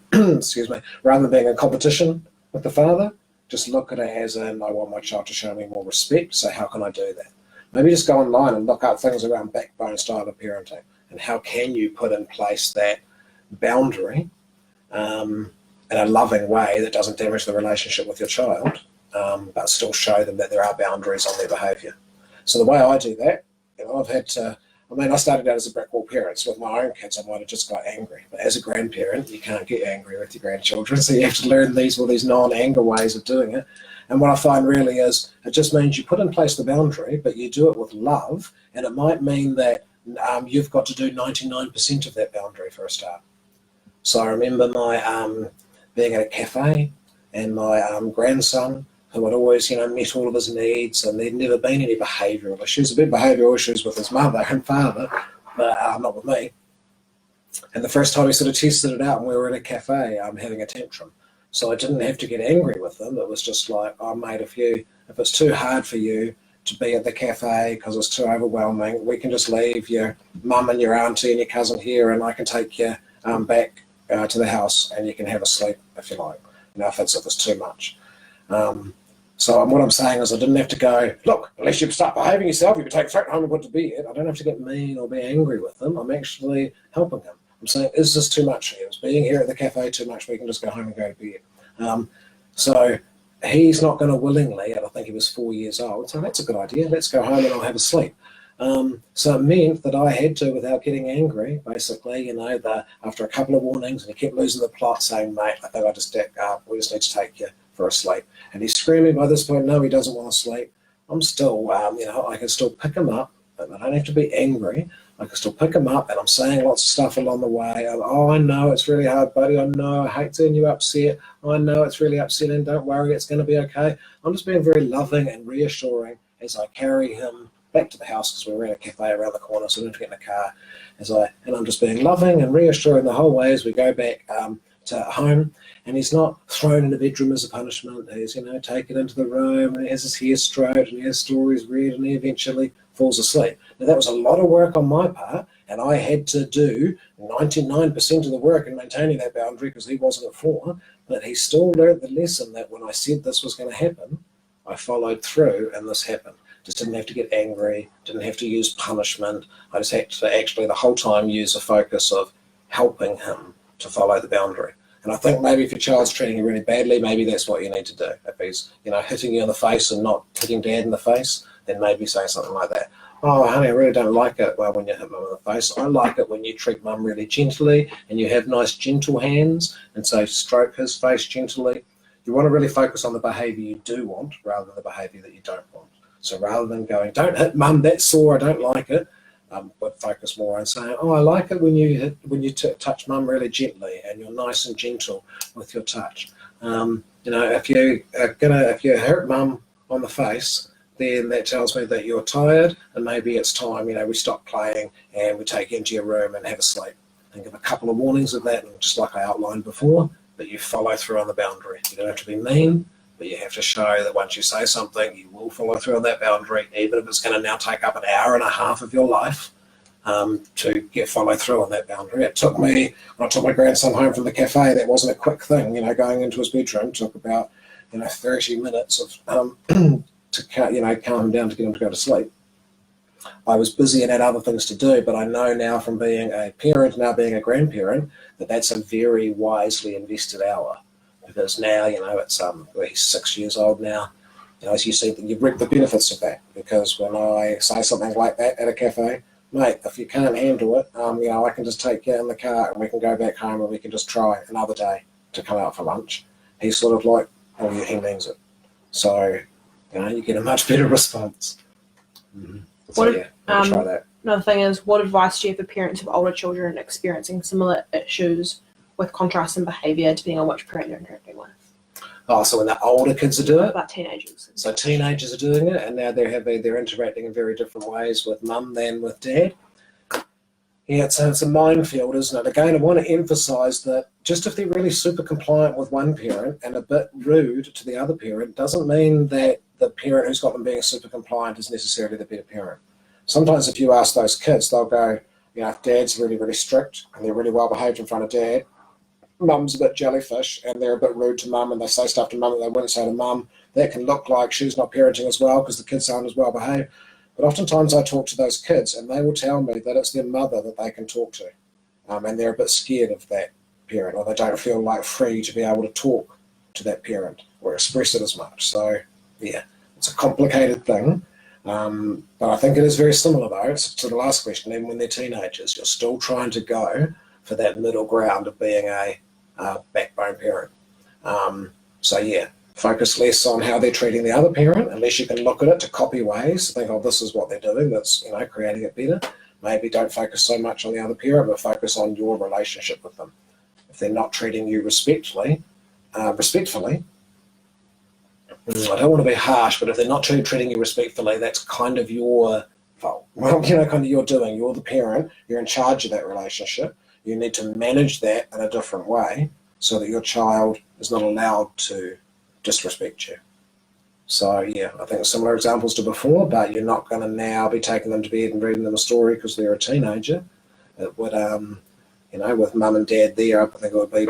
rather than being in competition with the father. Just look at it as in, I want my child to show me more respect, so how can I do that? Maybe just go online and look up things around backbone style of parenting. And how can you put in place that boundary in a loving way that doesn't damage the relationship with your child, but still show them that there are boundaries on their behaviour. So the way I do that, I've had to, I started out as a brick wall parent. So with my own kids, I might have just got angry. But as a grandparent, you can't get angry with your grandchildren. So you have to learn these non-anger ways of doing it. And what I find really is, it just means you put in place the boundary, but you do it with love. And it might mean that you've got to do 99% of that boundary for a start. So I remember my being at a cafe, and my grandson, who had always, met all of his needs, and there'd never been any behavioural issues. A bit behavioural issues with his mother and father, but not with me. And the first time he sort of tested it out, and we were in a cafe having a tantrum. So I didn't have to get angry with him. It was just like, oh, mate, if it's too hard for you to be at the cafe because it's too overwhelming, we can just leave your mum and your auntie and your cousin here, and I can take you back to the house, and you can have a sleep if you like, if it's too much. So what I'm saying is I didn't have to go, look, unless you start behaving yourself, you can take threat home and put to bed. I don't have to get mean or be angry with him. I'm actually helping him. I'm saying, is this too much for you? Is being here at the cafe too much? We can just go home and go to bed. So he's not going to willingly, and I think he was 4 years old, so that's a good idea. Let's go home and I'll have a sleep. So it meant that I had to, without getting angry, basically, after a couple of warnings, and he kept losing the plot, saying, mate, I think I just we just need to take you for a sleep. And he's screaming by this point, no, he doesn't want to sleep. I'm still, I can still pick him up, and I don't have to be angry. I can still pick him up, and I'm saying lots of stuff along the way. I know it's really hard, buddy. I know I hate seeing you upset. I know it's really upsetting. Don't worry, it's going to be okay. I'm just being very loving and reassuring as I carry him back to the house, because we were in a cafe around the corner, so I didn't get in the car. And I'm just being loving and reassuring the whole way as we go back to home. And he's not thrown in the bedroom as a punishment. He's, taken into the room, and he has his hair straight, and he has stories read, and he eventually falls asleep. Now, that was a lot of work on my part, and I had to do 99% of the work in maintaining that boundary because he wasn't at 4, but he still learned the lesson that when I said this was going to happen, I followed through, and this happened. Just didn't have to get angry, didn't have to use punishment. I just had to actually the whole time use a focus of helping him to follow the boundary. And I think maybe if your child's treating you really badly, maybe that's what you need to do. If he's, hitting you in the face and not hitting dad in the face, then maybe say something like that. Oh, honey, I really don't like it when you hit mum in the face. I like it when you treat mum really gently and you have nice, gentle hands, and so stroke his face gently. You want to really focus on the behaviour you do want rather than the behaviour that you don't want. So rather than going, don't hit mum, that's sore, I don't like it, but focus more on saying, oh, I like it when you touch mum really gently and you're nice and gentle with your touch. If you hurt mum on the face, then that tells me that you're tired, and maybe it's time, we stop playing and we take you into your room and have a sleep. And give a couple of warnings of that, and just like I outlined before, that you follow through on the boundary. You don't have to be mean, but you have to show that once you say something, you will follow through on that boundary, even if it's going to now take up an hour and a half of your life to follow through on that boundary. It took me, when I took my grandson home from the cafe, that wasn't a quick thing, going into his bedroom. It took about, 30 minutes of to calm him down to get him to go to sleep. I was busy and had other things to do, but I know now from being a parent, now being a grandparent, that that's a very wisely invested hour. Because now, he's 6 years old now, as you see, you reap the benefits of that. Because when I say something like that at a cafe, mate, if you can't handle it, I can just take you in the car and we can go back home and we can just try another day to come out for lunch. He's sort of like, oh yeah, he means it. So, you get a much better response. Mm-hmm. Try that. Another thing is, what advice do you have for parents of older children experiencing similar issues with contrast in behaviour depending on which parent you're interacting with? Oh, so when the older kids are doing it? About teenagers. So teenagers are doing it, and now they're interacting in very different ways with mum than with dad. Yeah, it's a minefield, isn't it? Again, I want to emphasise that just if they're really super compliant with one parent and a bit rude to the other parent, doesn't mean that the parent who's got them being super compliant is necessarily the better parent. Sometimes if you ask those kids, they'll go, if dad's really, really strict and they're really well behaved in front of dad, mum's a bit jellyfish and they're a bit rude to mum and they say stuff to mum that they wouldn't say to mum, that can look like she's not parenting as well because the kids aren't as well behaved. But oftentimes I talk to those kids and they will tell me that it's their mother that they can talk to, and they're a bit scared of that parent, or they don't feel like free to be able to talk to that parent or express it as much. So yeah, it's a complicated thing, but I think it is very similar though. It's to the last question, even when they're teenagers, you're still trying to go for that middle ground of being a backbone parent. So yeah, focus less on how they're treating the other parent, unless you can look at it to copy ways, to think, oh, this is what they're doing, that's creating it better. maybe don't focus so much on the other parent, but focus on your relationship with them. If they're not treating you respectfully, I don't want to be harsh, but if they're not treating you respectfully, that's kind of your fault. Well, kind of you're the parent, you're in charge of that relationship. You need to manage that in a different way so that your child is not allowed to disrespect you. So yeah, I think similar examples to before, but you're not going to now be taking them to bed and reading them a story because they're a teenager. It would, with mum and dad there, I think it would be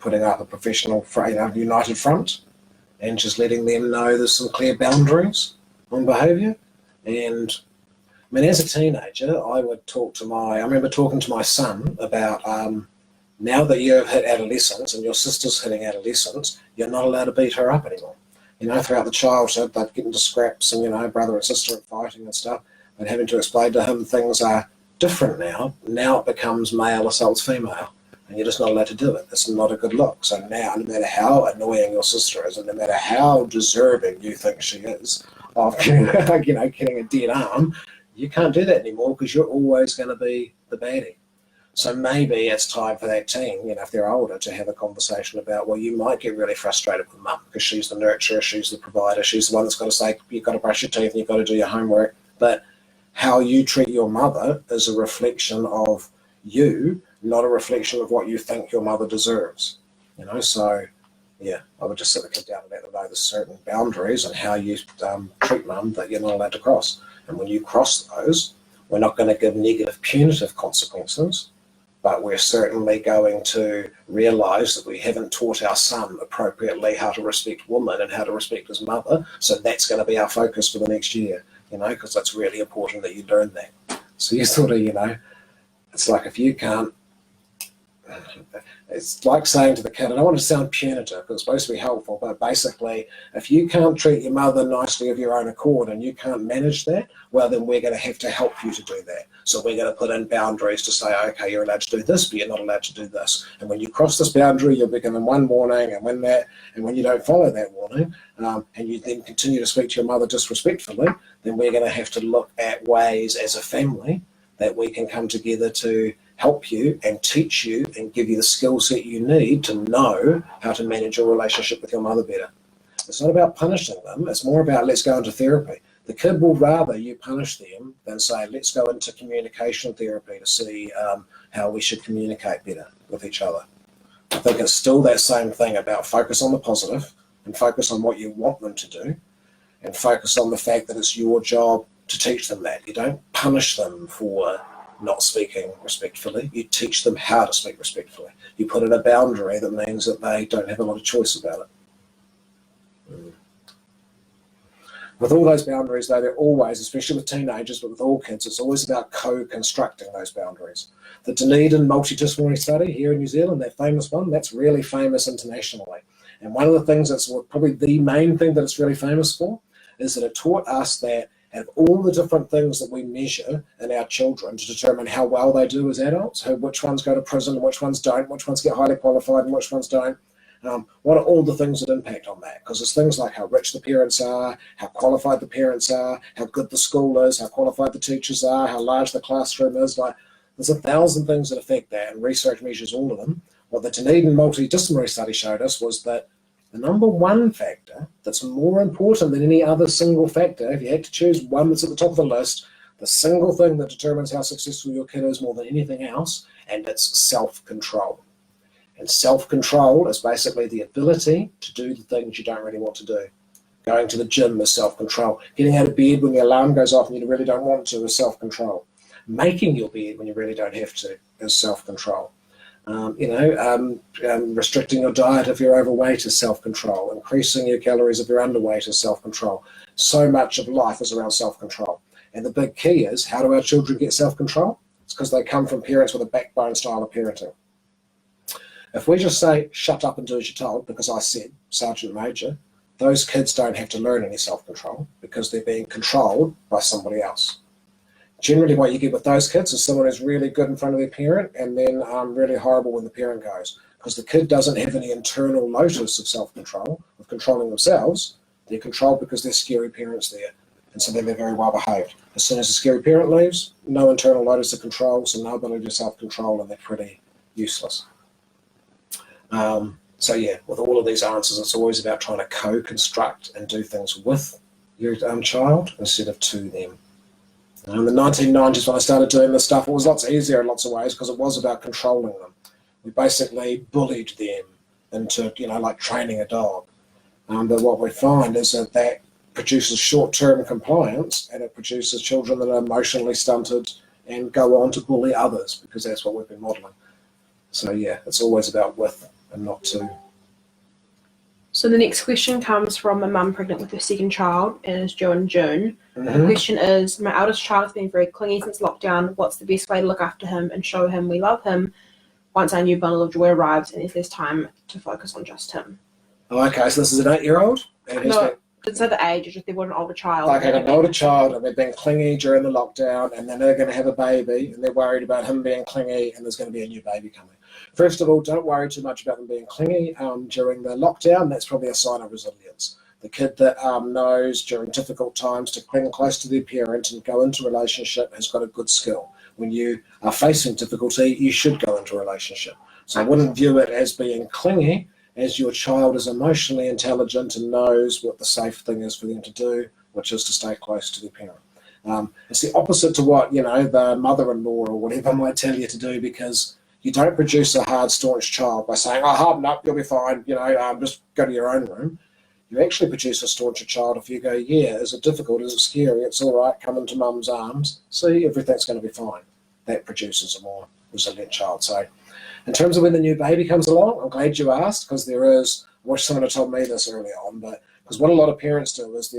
putting up a professional, united front and just letting them know there's some clear boundaries on behaviour. And I mean, as a teenager, I remember talking to my son about now that you've hit adolescence and your sister's hitting adolescence, you're not allowed to beat her up anymore. Throughout the childhood, they'd get into scraps and, brother and sister and fighting and stuff, and having to explain to him things are different now. Now it becomes male assaults female, and you're just not allowed to do it. It's not a good look. So now, no matter how annoying your sister is, and no matter how deserving you think she is of getting a dead arm, you can't do that anymore because you're always going to be the baddie. So maybe it's time for that teen, if they're older, to have a conversation about, well, you might get really frustrated with mum because she's the nurturer, she's the provider, she's the one that's got to say, you've got to brush your teeth and you've got to do your homework. But how you treat your mother is a reflection of you, not a reflection of what you think your mother deserves. So yeah, I would just sit the kid down and let them know there's certain boundaries and how you treat mum that you're not allowed to cross. And when you cross those, we're not going to give negative punitive consequences, but we're certainly going to realise that we haven't taught our son appropriately how to respect women and how to respect his mother. So that's going to be our focus for the next year, because it's really important that you learn that. So you sort of, it's like if you can't, it's like saying to the kid, I don't want to sound punitive because it's supposed to be helpful, but basically, if you can't treat your mother nicely of your own accord and you can't manage that, well, then we're going to have to help you to do that. So we're going to put in boundaries to say, okay, you're allowed to do this, but you're not allowed to do this. And when you cross this boundary, you'll be given one warning, and when you don't follow that warning, and you then continue to speak to your mother disrespectfully, then we're going to have to look at ways as a family that we can come together to help you and teach you and give you the skill set you need to know how to manage your relationship with your mother better. It's not about punishing them, it's more about let's go into therapy. The kid will rather you punish them than say, let's go into communication therapy to see how we should communicate better with each other. I think it's still that same thing about focus on the positive and focus on what you want them to do and focus on the fact that it's your job to teach them that. You don't punish them for not speaking respectfully. You teach them how to speak respectfully. You put in a boundary that means that they don't have a lot of choice about it. With all those boundaries, though, they're always, especially with teenagers, but with all kids, it's always about co-constructing those boundaries. The Dunedin multidisciplinary study here in New Zealand, that famous one, that's really famous internationally. And one of the things that's probably the main thing that it's really famous for is that it taught us that out of all the different things that we measure in our children to determine how well they do as adults, which ones go to prison and which ones don't, which ones get highly qualified and which ones don't, what are all the things that impact on that? Because there's things like how rich the parents are, how qualified the parents are, how good the school is, how qualified the teachers are, how large the classroom is. Like, there's 1,000 things that affect that, and research measures all of them. What the Dunedin multidisciplinary study showed us was that the number one factor that's more important than any other single factor, if you had to choose one that's at the top of the list, the single thing that determines how successful your kid is more than anything else, and it's self-control. And self-control is basically the ability to do the things you don't really want to do. Going to the gym is self-control. Getting out of bed when the alarm goes off and you really don't want to is self-control. Making your bed when you really don't have to is self-control. Restricting your diet if you're overweight is self-control. Increasing your calories if you're underweight is self-control. So much of life is around self-control. And the big key is, how do our children get self-control? It's because they come from parents with a backbone style of parenting. If we just say, shut up and do as you're told, because I said, Sergeant Major, those kids don't have to learn any self-control because they're being controlled by somebody else. Generally, what you get with those kids is someone who's really good in front of their parent and then really horrible when the parent goes, because the kid doesn't have any internal motives of self-control, of controlling themselves. They're controlled because there's scary parents there. and so then they're very well behaved. As soon as the scary parent leaves, no internal locus of control, so no ability to self-control, and they're pretty useless. So yeah, with all of these answers, it's always about trying to co-construct and do things with your child instead of to them. In the 1990s, when I started doing this stuff, it was lots easier in lots of ways because it was about controlling them. We basically bullied them into, like training a dog. But what we find is that produces short-term compliance, and it produces children that are emotionally stunted and go on to bully others because that's what we've been modelling. So yeah, it's always about with and not to. So the next question comes from a mum pregnant with her second child and is due in June. The question is, my eldest child has been very clingy since lockdown. What's the best way to look after him and show him we love him once our new bundle of joy arrives and there's less time to focus on just him? Oh, okay, so this is an 8-year-old? No, didn't say the age, it's just they want an older child. Like an older child, and they've been clingy during the lockdown, and then they're going to have a baby, and they're worried about him being clingy, and there's going to be a new baby coming. First of all, don't worry too much about them being clingy during the lockdown. That's probably a sign of resilience. The kid that knows during difficult times to cling close to their parent and go into a relationship has got a good skill. When you are facing difficulty, you should go into a relationship. So I wouldn't view it as being clingy, as your child is emotionally intelligent and knows what the safe thing is for them to do, which is to stay close to their parent. It's the opposite to what, the mother-in-law or whatever might tell you to do, because you don't produce a hard, staunch child by saying, oh, harden up, you'll be fine, just go to your own room. You actually produce a stauncher child if you go, yeah, is it difficult, is it scary, it's all right, come into mum's arms, see, everything's going to be fine. That produces a more resilient child. So in terms of when the new baby comes along, I'm glad you asked, because I wish someone had told me this early on, but because what a lot of parents do is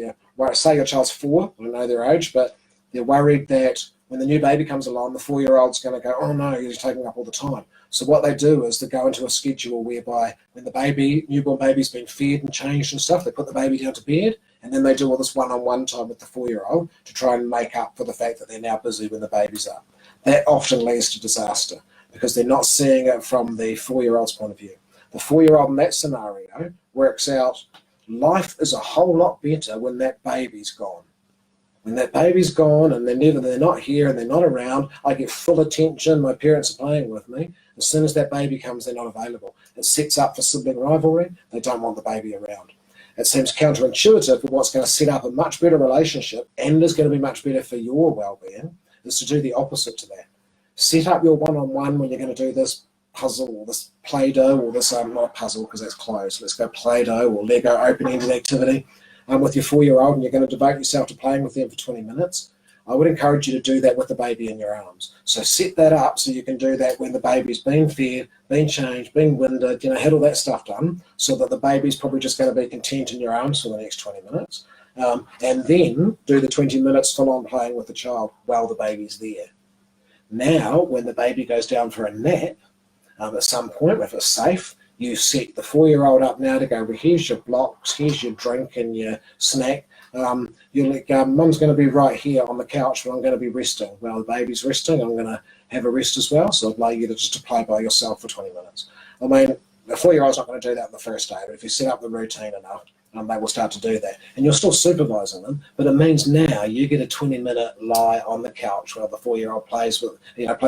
say your child's 4, I don't know their age, but they're worried that when the new baby comes along, the 4-year-old's going to go, oh no, he's taking up all the time. So what they do is they go into a schedule whereby when the newborn baby's been fed and changed and stuff, they put the baby down to bed, and then they do all this one-on-one time with the 4-year-old to try and make up for the fact that they're now busy when the baby's up. That often leads to disaster because they're not seeing it from the 4-year-old's point of view. The 4-year-old in that scenario works out life is a whole lot better when that baby's gone. When that baby's gone and they're not here and they're not around, I get full attention, my parents are playing with me. As soon as that baby comes, they're not available. It sets up for sibling rivalry. They don't want the baby around. It seems counterintuitive, but what's going to set up a much better relationship and is going to be much better for your well-being is to do the opposite to that. Set up your one-on-one when you're going to do this puzzle or this Play-Doh or this, not a puzzle because that's closed, let's go Play-Doh or Lego open-ended activity with your 4-year-old, and you're going to devote yourself to playing with them for 20 minutes. I would encourage you to do that with the baby in your arms. So set that up so you can do that when the baby's been fed, been changed, been winded, had all that stuff done, so that the baby's probably just going to be content in your arms for the next 20 minutes. And then do the 20 minutes full-on playing with the child while the baby's there. Now, when the baby goes down for a nap, at some point, if it's safe, you set the 4-year-old up now to go, well, here's your blocks, here's your drink and your snack. You're like, mum's going to be right here on the couch when I'm going to be resting. While the baby's resting, I'm going to have a rest as well. So I'd like you to just to play by yourself for 20 minutes. I mean, the 4-year-old's not going to do that on the first day, but if you set up the routine enough, they will start to do that. And you're still supervising them, but it means now you get a 20-minute lie on the couch while the 4-year-old plays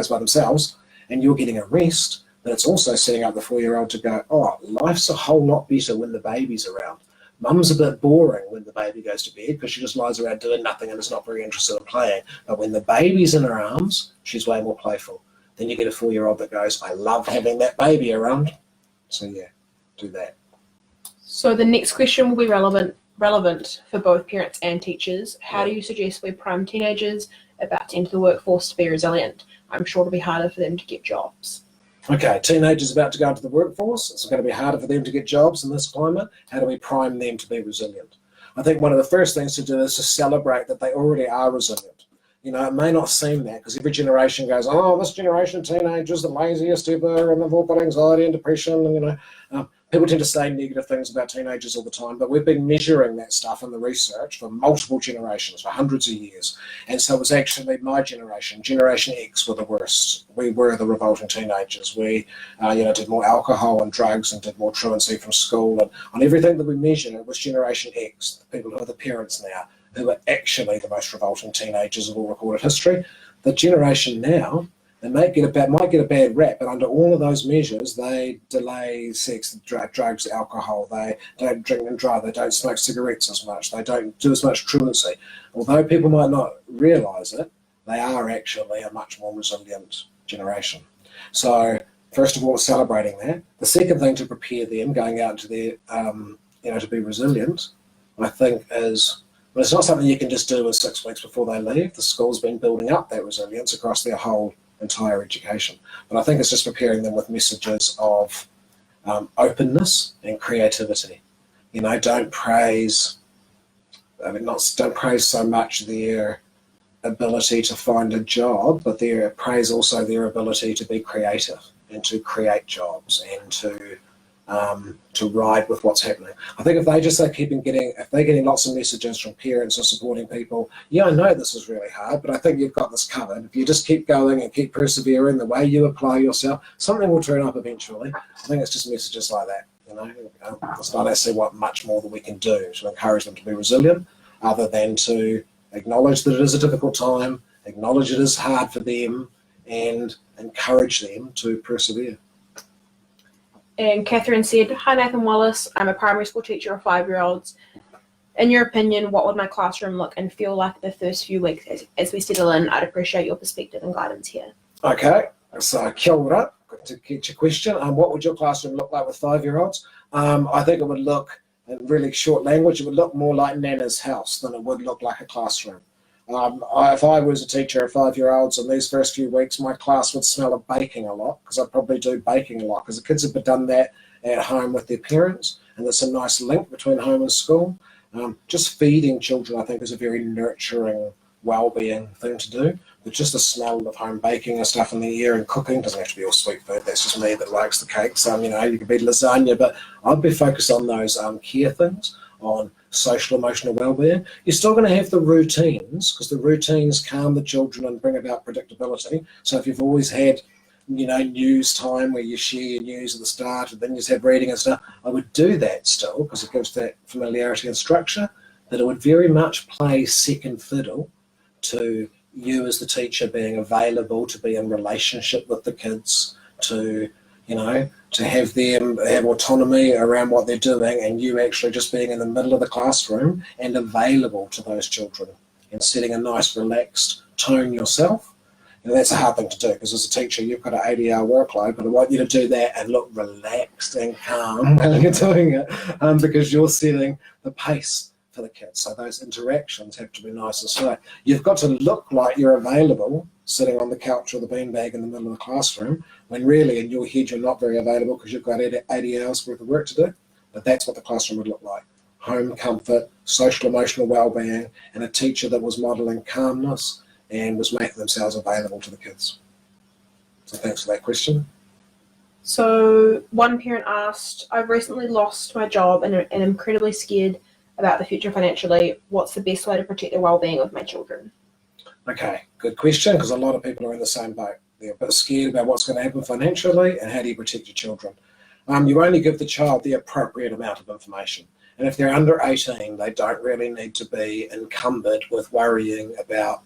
by themselves, and you're getting a rest. But it's also setting up the 4-year-old to go, oh, life's a whole lot better when the baby's around. Mum's a bit boring when the baby goes to bed because she just lies around doing nothing and is not very interested in playing. But when the baby's in her arms, she's way more playful. Then you get a 4-year-old that goes, I love having that baby around. So yeah, do that. So the next question will be relevant for both parents and teachers. How do you suggest we prime teenagers about to enter the workforce to be resilient? I'm sure it'll be harder for them to get jobs. Okay, teenagers about to go into the workforce. It's going to be harder for them to get jobs in this climate. How do we prime them to be resilient? I think one of the first things to do is to celebrate that they already are resilient. It may not seem that because every generation goes, oh, this generation of teenagers, the laziest ever, and they've all got anxiety and depression, and people tend to say negative things about teenagers all the time, but we've been measuring that stuff in the research for multiple generations, for hundreds of years. And so it was actually my generation, Generation X, were the worst. We were the revolting teenagers. We did more alcohol and drugs and did more truancy from school. And on everything that we measured, it was Generation X, the people who are the parents now, who are actually the most revolting teenagers of all recorded history. The generation now, they might get a bad rap, but under all of those measures, they delay sex, drugs, alcohol, they don't drink and drive, they don't smoke cigarettes as much, they don't do as much truancy. Although people might not realise it, they are actually a much more resilient generation. So, first of all, celebrating that. The second thing to prepare them going out into their, to be resilient, I think is, but it's not something you can just do in 6 weeks before they leave. The school's been building up that resilience across their whole entire education. But I think it's just preparing them with messages of openness and creativity. Don't praise so much their ability to find a job, but praise also their ability to be creative and to create jobs and to ride with what's happening. I think if they're getting lots of messages from parents or supporting people, I know this is really hard, but I think you've got this covered. If you just keep going and keep persevering the way you apply yourself, something will turn up eventually. I think it's just messages like that. It's not actually what much more that we can do to encourage them to be resilient, other than to acknowledge that it is a difficult time, acknowledge it is hard for them, and encourage them to persevere. And Catherine said, "Hi Nathan Wallis, I'm a primary school teacher of 5-year-olds. In your opinion, what would my classroom look and feel like the first few weeks as we settle in? I'd appreciate your perspective and guidance here." Okay, so kia ora, good to get your question. What would your classroom look like with 5-year-olds? I think it would look, in really short language, it would look more like Nana's house than it would look like a classroom. If I was a teacher of 5-year-olds in these first few weeks, my class would smell of baking a lot, because I'd probably do baking a lot, because the kids have done that at home with their parents, and there's a nice link between home and school. Just feeding children, I think, is a very nurturing, well-being thing to do. But just the smell of home baking and stuff in the air and cooking, doesn't have to be all sweet food, that's just me that likes the cakes. You could be lasagna, but I'd be focused on those care things, on social emotional well-being. You're still going to have the routines, because the routines calm the children and bring about predictability. So if you've always had news time where you share your news at the start and then you just have reading and stuff, I would do that still, because it gives that familiarity and structure, but it would very much play second fiddle to you as the teacher being available to be in relationship with the kids, to have them have autonomy around what they're doing, and you actually just being in the middle of the classroom and available to those children and setting a nice relaxed tone yourself. That's a hard thing to do, because as a teacher you've got an 80-hour workload, but I want you to do that and look relaxed and calm while you're doing it, because you're setting the pace for the kids. So those interactions have to be nice and slow. You've got to look like you're available sitting on the couch or the beanbag in the middle of the classroom, when really in your head you're not very available because you've got 80 hours worth of work to do. But that's what the classroom would look like. Home comfort, social emotional well-being, and a teacher that was modelling calmness and was making themselves available to the kids. So thanks for that question. So one parent asked, "I've recently lost my job and am incredibly scared about the future financially. What's the best way to protect the well-being of my children?" Okay, good question, because a lot of people are in the same boat. They're a bit scared about what's going to happen financially, and how do you protect your children? You only give the child the appropriate amount of information. And if they're under 18, they don't really need to be encumbered with worrying about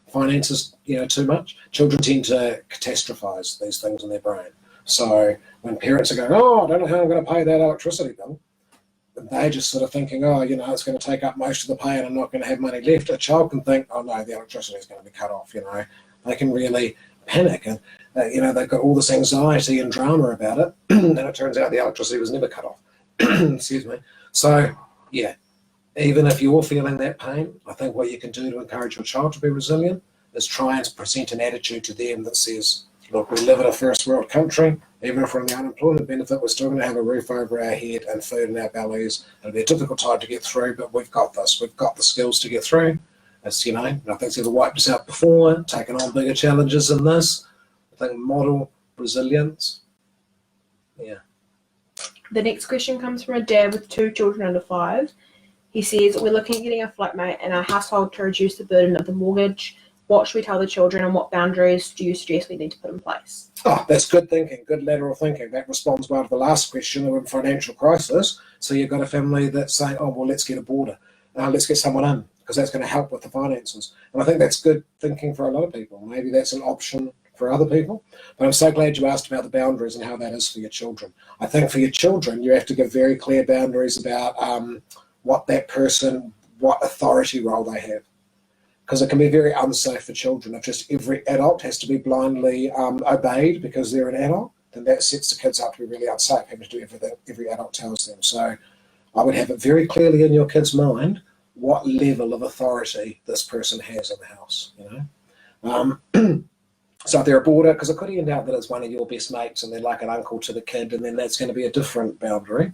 finances, too much. Children tend to catastrophize these things in their brain. So when parents are going, "Oh, I don't know how I'm going to pay that electricity bill," they're just sort of thinking, "Oh, it's going to take up most of the pay and I'm not going to have money left." A child can think, "Oh no, the electricity is going to be cut off." They can really panic, and they've got all this anxiety and drama about it, and it turns out the electricity was never cut off. Excuse me. So yeah, even if you're feeling that pain, I think what you can do to encourage your child to be resilient is try and present an attitude to them that says, "Look, we live in a first world country. Even if we're on the unemployment benefit, we're still going to have a roof over our head and food in our bellies. It'll be a difficult time to get through, but we've got this. We've got the skills to get through." It's, nothing's ever wiped us out before, taken on bigger challenges than this. I think model resilience. Yeah. The next question comes from a dad with 2 children under 5. He says, "We're looking at getting a flatmate in our household to reduce the burden of the mortgage. What should we tell the children, and what boundaries do you suggest we need to put in place?" Oh, that's good thinking, good lateral thinking. That responds well to the last question of a financial crisis. So you've got a family that's saying, "Oh, well, let's get a border." let's get someone in, because that's going to help with the finances. And I think that's good thinking for a lot of people. Maybe that's an option for other people. But I'm so glad you asked about the boundaries and how that is for your children. I think for your children, you have to give very clear boundaries about what authority role they have. Because it can be very unsafe for children if just every adult has to be blindly obeyed because they're an adult. Then that sets the kids up to be really unsafe, having to do everything every adult tells them. So I would have it very clearly in your kid's mind what level of authority this person has in the house, So if they're a boarder, because it could end out that it's one of your best mates and they're like an uncle to the kid, and then that's going to be a different boundary.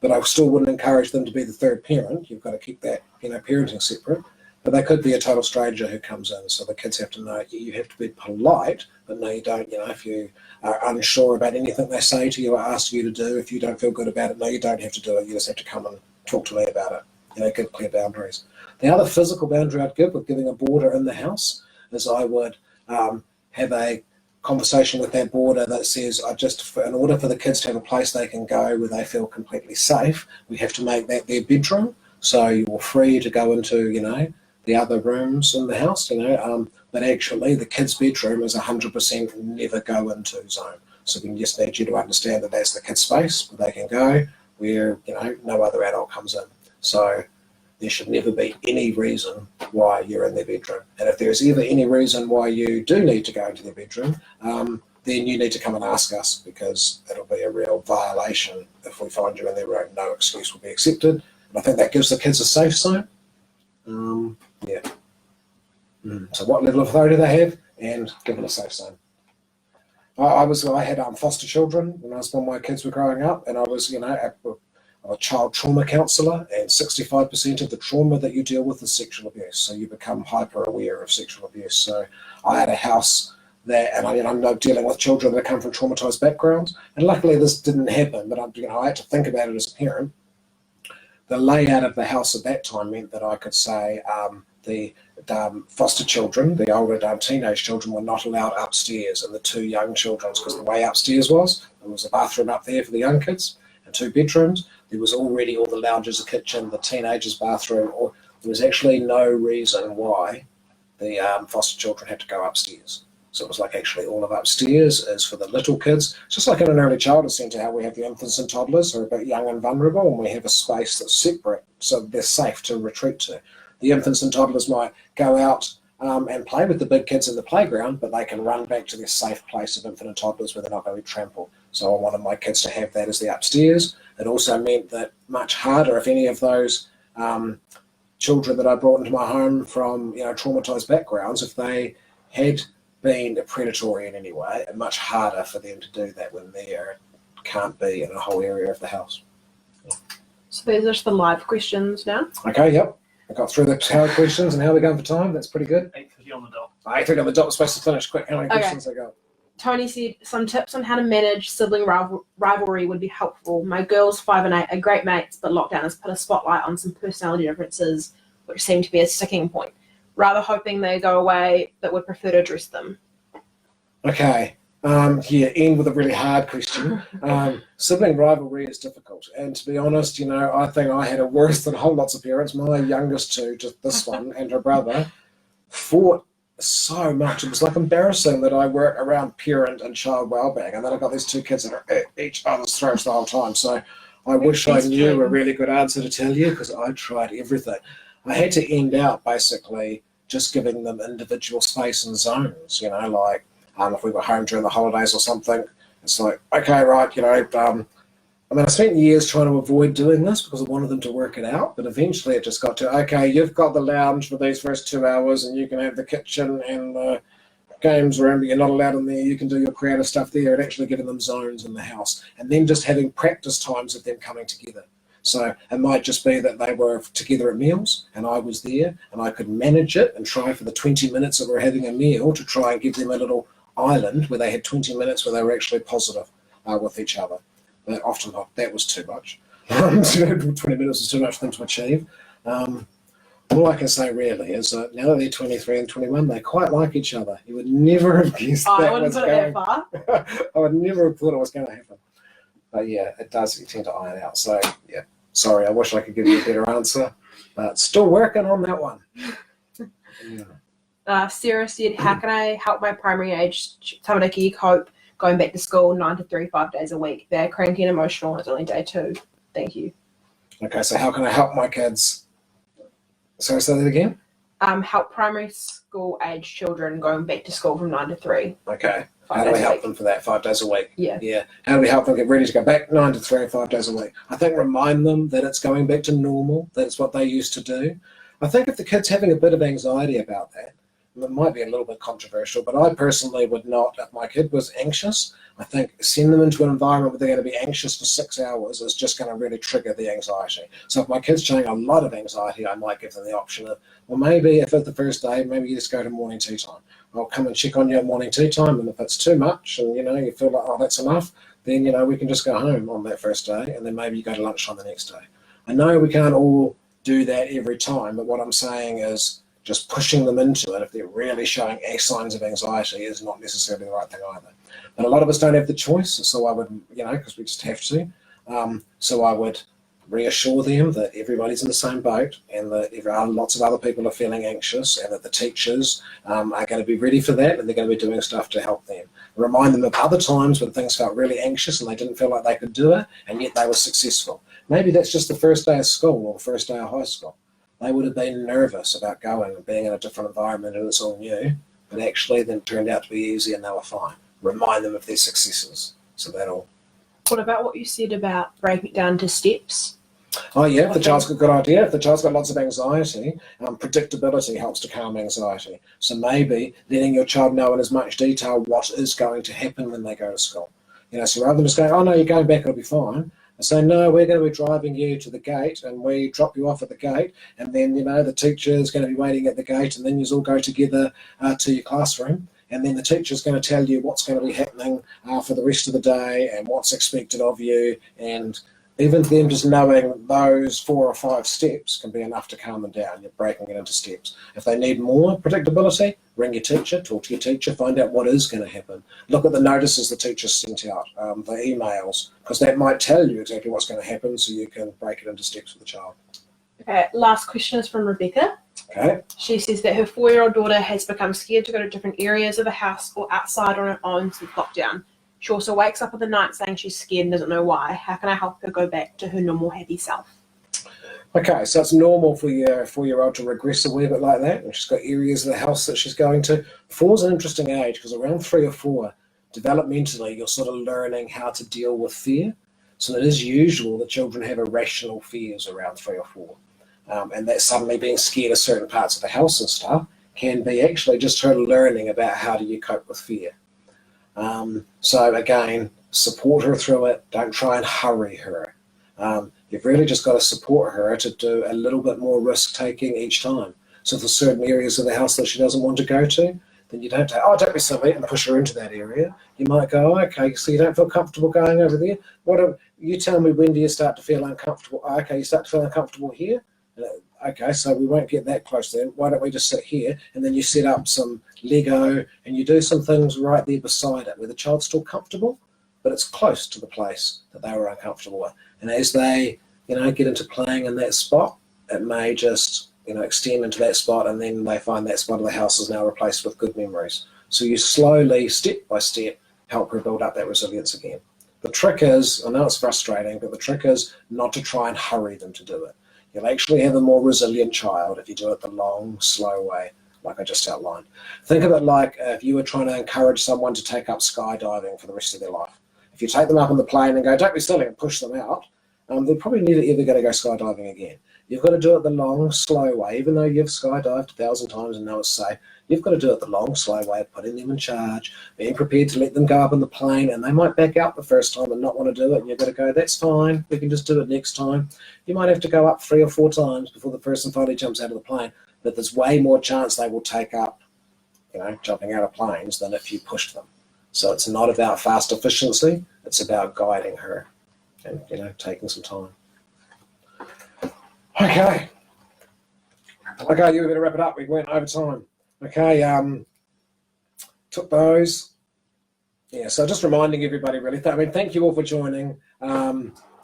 But I still wouldn't encourage them to be the third parent. You've got to keep that, parenting separate. But they could be a total stranger who comes in, so the kids have to know you have to be polite, but no, you don't. If you are unsure about anything they say to you or ask you to do, if you don't feel good about it, no, you don't have to do it. You just have to come and talk to me about it. Give clear boundaries. The other physical boundary I'd give with giving a boarder in the house is I would have a conversation with that boarder that says, in order for the kids to have a place they can go where they feel completely safe, we have to make that their bedroom. So you're free to go into, the other rooms in the house, but actually the kids' bedroom is 100% never go into zone. So we just need you to understand that that's the kids' space where they can go, where, no other adult comes in. So there should never be any reason why you're in their bedroom. And if there's ever any reason why you do need to go into their bedroom, then you need to come and ask us, because it'll be a real violation if we find you in their room. No excuse will be accepted. And I think that gives the kids a safe zone. So what level of authority they have, and give them a safe zone. I had foster children when my kids were growing up, and I was, a child trauma counsellor, and 65% of the trauma that you deal with is sexual abuse. So you become hyper aware of sexual abuse. So I had a house that, and I'm not dealing with children that come from traumatised backgrounds, and luckily this didn't happen, but I had to think about it as a parent. The layout of the house at that time meant that I could say the foster children, the older teenage children, were not allowed upstairs, and the two young children, because the way upstairs there was a bathroom up there for the young kids and 2 bedrooms. There was already all the lounges, a kitchen, the teenagers' bathroom, or there was actually no reason why the foster children had to go upstairs. So it was like actually all of upstairs is for the little kids, just like in an early childhood centre, how we have the infants and toddlers who are a bit young and vulnerable, and we have a space that's separate so they're safe to retreat to. The infants and toddlers might go out and play with the big kids in the playground, but they can run back to their safe place of infant and toddlers where they're not going to be trampled. So I wanted my kids to have that as the upstairs. It also meant that much harder if any of those children that I brought into my home from traumatised backgrounds, if they had been predatory in any way, and much harder for them to do that when they can't be in a whole area of the house. So these are just the live questions now. Okay, yep. I got through the tower questions, and how are we going for time? That's pretty good. 8:30 on the dot. 8:30 on the dot. We're supposed to finish quick. How many questions I got? Tony said some tips on how to manage sibling rivalry would be helpful. My girls 5 and 8 are great mates, but lockdown has put a spotlight on some personality differences, which seem to be a sticking point. Rather hoping they go away, but would prefer to address them. Okay. End with a really hard question. Sibling rivalry is difficult, and to be honest, I think I had it worse than whole lots of parents. My youngest 2, just this one, and her brother, fought so much. It was like embarrassing that I work around parent and child wellbeing, and then I've got these 2 kids that are at each other's throats the whole time. So I wish I knew a really good answer to tell you, because I tried everything. I had to end out basically just giving them individual space and zones, if we were home during the holidays or something, it's like, okay, right, I spent years trying to avoid doing this because I wanted them to work it out, but eventually it just got to, okay, you've got the lounge for these first 2 hours, and you can have the kitchen and the games room, but you're not allowed in there, you can do your creative stuff there, and actually giving them zones in the house, and then just having practice times of them coming together. So it might just be that they were together at meals and I was there, and I could manage it and try for the 20 minutes that we're having a meal to try and give them a little island where they had 20 minutes where they were actually positive with each other. But often that was too much. 20 minutes was too much for them to achieve. All I can say really is that now that they're 23 and 21, they quite like each other. You would never have guessed that was going. I would never have thought it was going to happen. But yeah, it does tend to iron out. So yeah, sorry, I wish I could give you a better answer. but still working on that one. Yeah. Sarah said, how can I help my primary age tamariki cope going back to school 9 to 3, 5 days a week? They're cranky and emotional and it's only day 2. Thank you. Okay, so how can I help my kids? Sorry, say that again? Help primary school age children going back to school from 9 to 3. Okay. 5 How do we days a help week. them for that 5 days a week? Yeah. Yeah. How do we help them get ready to go back 9 to 3, 5 days a week? I think remind them that it's going back to normal, that it's what they used to do. I think if the kid's having a bit of anxiety about that, it might be a little bit controversial, but I personally would not, if my kid was anxious, I think send them into an environment where they're going to be anxious for 6 hours is just going to really trigger the anxiety. So if my kid's showing a lot of anxiety, I might give them the option of, well, maybe if it's the first day, maybe you just go to morning tea time. I'll come and check on you at morning tea time, and if it's too much and, you feel like, oh, that's enough, then, we can just go home on that first day, and then maybe you go to lunchtime the next day. I know we can't all do that every time, but what I'm saying is just pushing them into it if they're really showing signs of anxiety is not necessarily the right thing either. But a lot of us don't have the choice, so I would, because we just have to. So I would reassure them that everybody's in the same boat and that lots of other people are feeling anxious and that the teachers are going to be ready for that and they're going to be doing stuff to help them. Remind them of other times when things felt really anxious and they didn't feel like they could do it and yet they were successful. Maybe that's just the first day of school or the first day of high school. They would have been nervous about going and being in a different environment and it's all new, but actually then it turned out to be easy and they were fine. Remind them of their successes. So that'll... What about what you said about breaking it down to steps? Oh yeah, if the child's got a good idea, if the child's got lots of anxiety, predictability helps to calm anxiety. So maybe letting your child know in as much detail what is going to happen when they go to school. So rather than just going, oh no, you're going back, it'll be fine. I say, no, we're going to be driving you to the gate and we drop you off at the gate and then, the teacher is going to be waiting at the gate and then you all go together to your classroom and then the teacher's going to tell you what's going to be happening for the rest of the day and what's expected of you, and even them just knowing those 4 or 5 steps can be enough to calm them down. You're breaking it into steps. If they need more predictability, ring your teacher, talk to your teacher, find out what is going to happen. Look at the notices the teacher sent out, the emails, because that might tell you exactly what's going to happen so you can break it into steps with the child. Okay, last question is from Rebecca. Okay. She says that her 4-year-old daughter has become scared to go to different areas of the house or outside on her own since lockdown. She also wakes up in the night saying she's scared and doesn't know why. How can I help her go back to her normal, happy self? Okay, so it's normal for your 4-year-old to regress a wee bit like that. And she's got areas of the house that she's going to. 4 is an interesting age because around 3 or 4, developmentally, you're sort of learning how to deal with fear. So it is usual that children have irrational fears around 3 or 4. And that suddenly being scared of certain parts of the house and stuff can be actually just her learning about how do you cope with fear. So again, support her through it. Don't try and hurry her. You've really just got to support her to do a little bit more risk taking each time. So if there's certain areas of the house that she doesn't want to go to, then you don't say, oh, don't be silly, and push her into that area. You might go, oh, okay, so you don't feel comfortable going over there. You tell me, when do you start to feel uncomfortable? Oh, okay, you start to feel uncomfortable here? Okay, so we won't get that close then. Why don't we just sit here? And then you set up some Lego and you do some things right there beside it where the child's still comfortable, but it's close to the place that they were uncomfortable with. And as they, get into playing in that spot, it may just, extend into that spot, and then they find that spot of the house is now replaced with good memories. So you slowly, step by step, help her build up that resilience again. The trick is, I know it's frustrating, but the trick is not to try and hurry them to do it. You'll actually have a more resilient child if you do it the long, slow way, like I just outlined. Think of it like if you were trying to encourage someone to take up skydiving for the rest of their life. If you take them up on the plane and go, don't be silly, and push them out, they're probably never ever going to go skydiving again. You've got to do it the long, slow way. Even though you've skydived 1,000 times and know it's safe, you've got to do it the long, slow way of putting them in charge, being prepared to let them go up on the plane, and they might back out the first time and not want to do it, and you've got to go, that's fine, we can just do it next time. You might have to go up 3 or 4 times before the person finally jumps out of the plane, but there's way more chance they will take up, jumping out of planes than if you pushed them. So it's not about fast efficiency, it's about guiding her and, taking some time. Okay, you better wrap it up. We went over time. Okay, took those. Yeah, so just reminding everybody really. Thank you all for joining.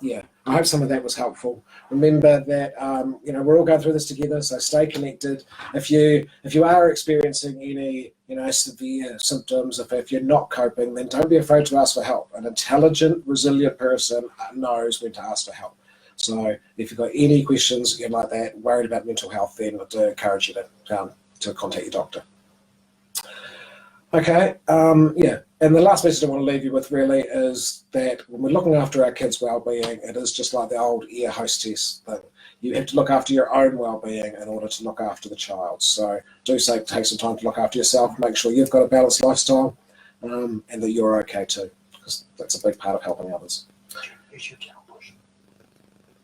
yeah, I hope some of that was helpful. Remember that we're all going through this together, so stay connected. If you are experiencing any severe symptoms, if you're not coping, then don't be afraid to ask for help. An intelligent, resilient person knows when to ask for help. So if you've got any questions again like that, worried about mental health, then I do encourage you to contact your doctor. Okay, and the last message I want to leave you with really is that when we're looking after our kids' well-being, it is just like the old air hostess thing. You have to look after your own well-being in order to look after the child. So take some time to look after yourself, make sure you've got a balanced lifestyle, and that you're okay too, because that's a big part of helping others.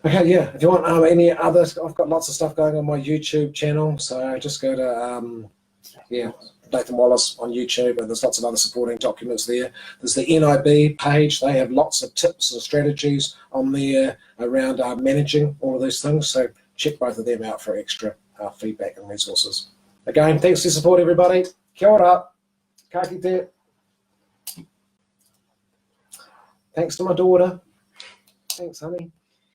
Okay, yeah, if you want any other, I've got lots of stuff going on my YouTube channel, so just go to, Nathan Wallis on YouTube, and there's lots of other supporting documents there. There's the NIB page. They have lots of tips and strategies on there around managing all of these things, so check both of them out for extra feedback and resources. Again, thanks for your support, everybody. Kia ora. Ka kite. Thanks to my daughter. Thanks, honey.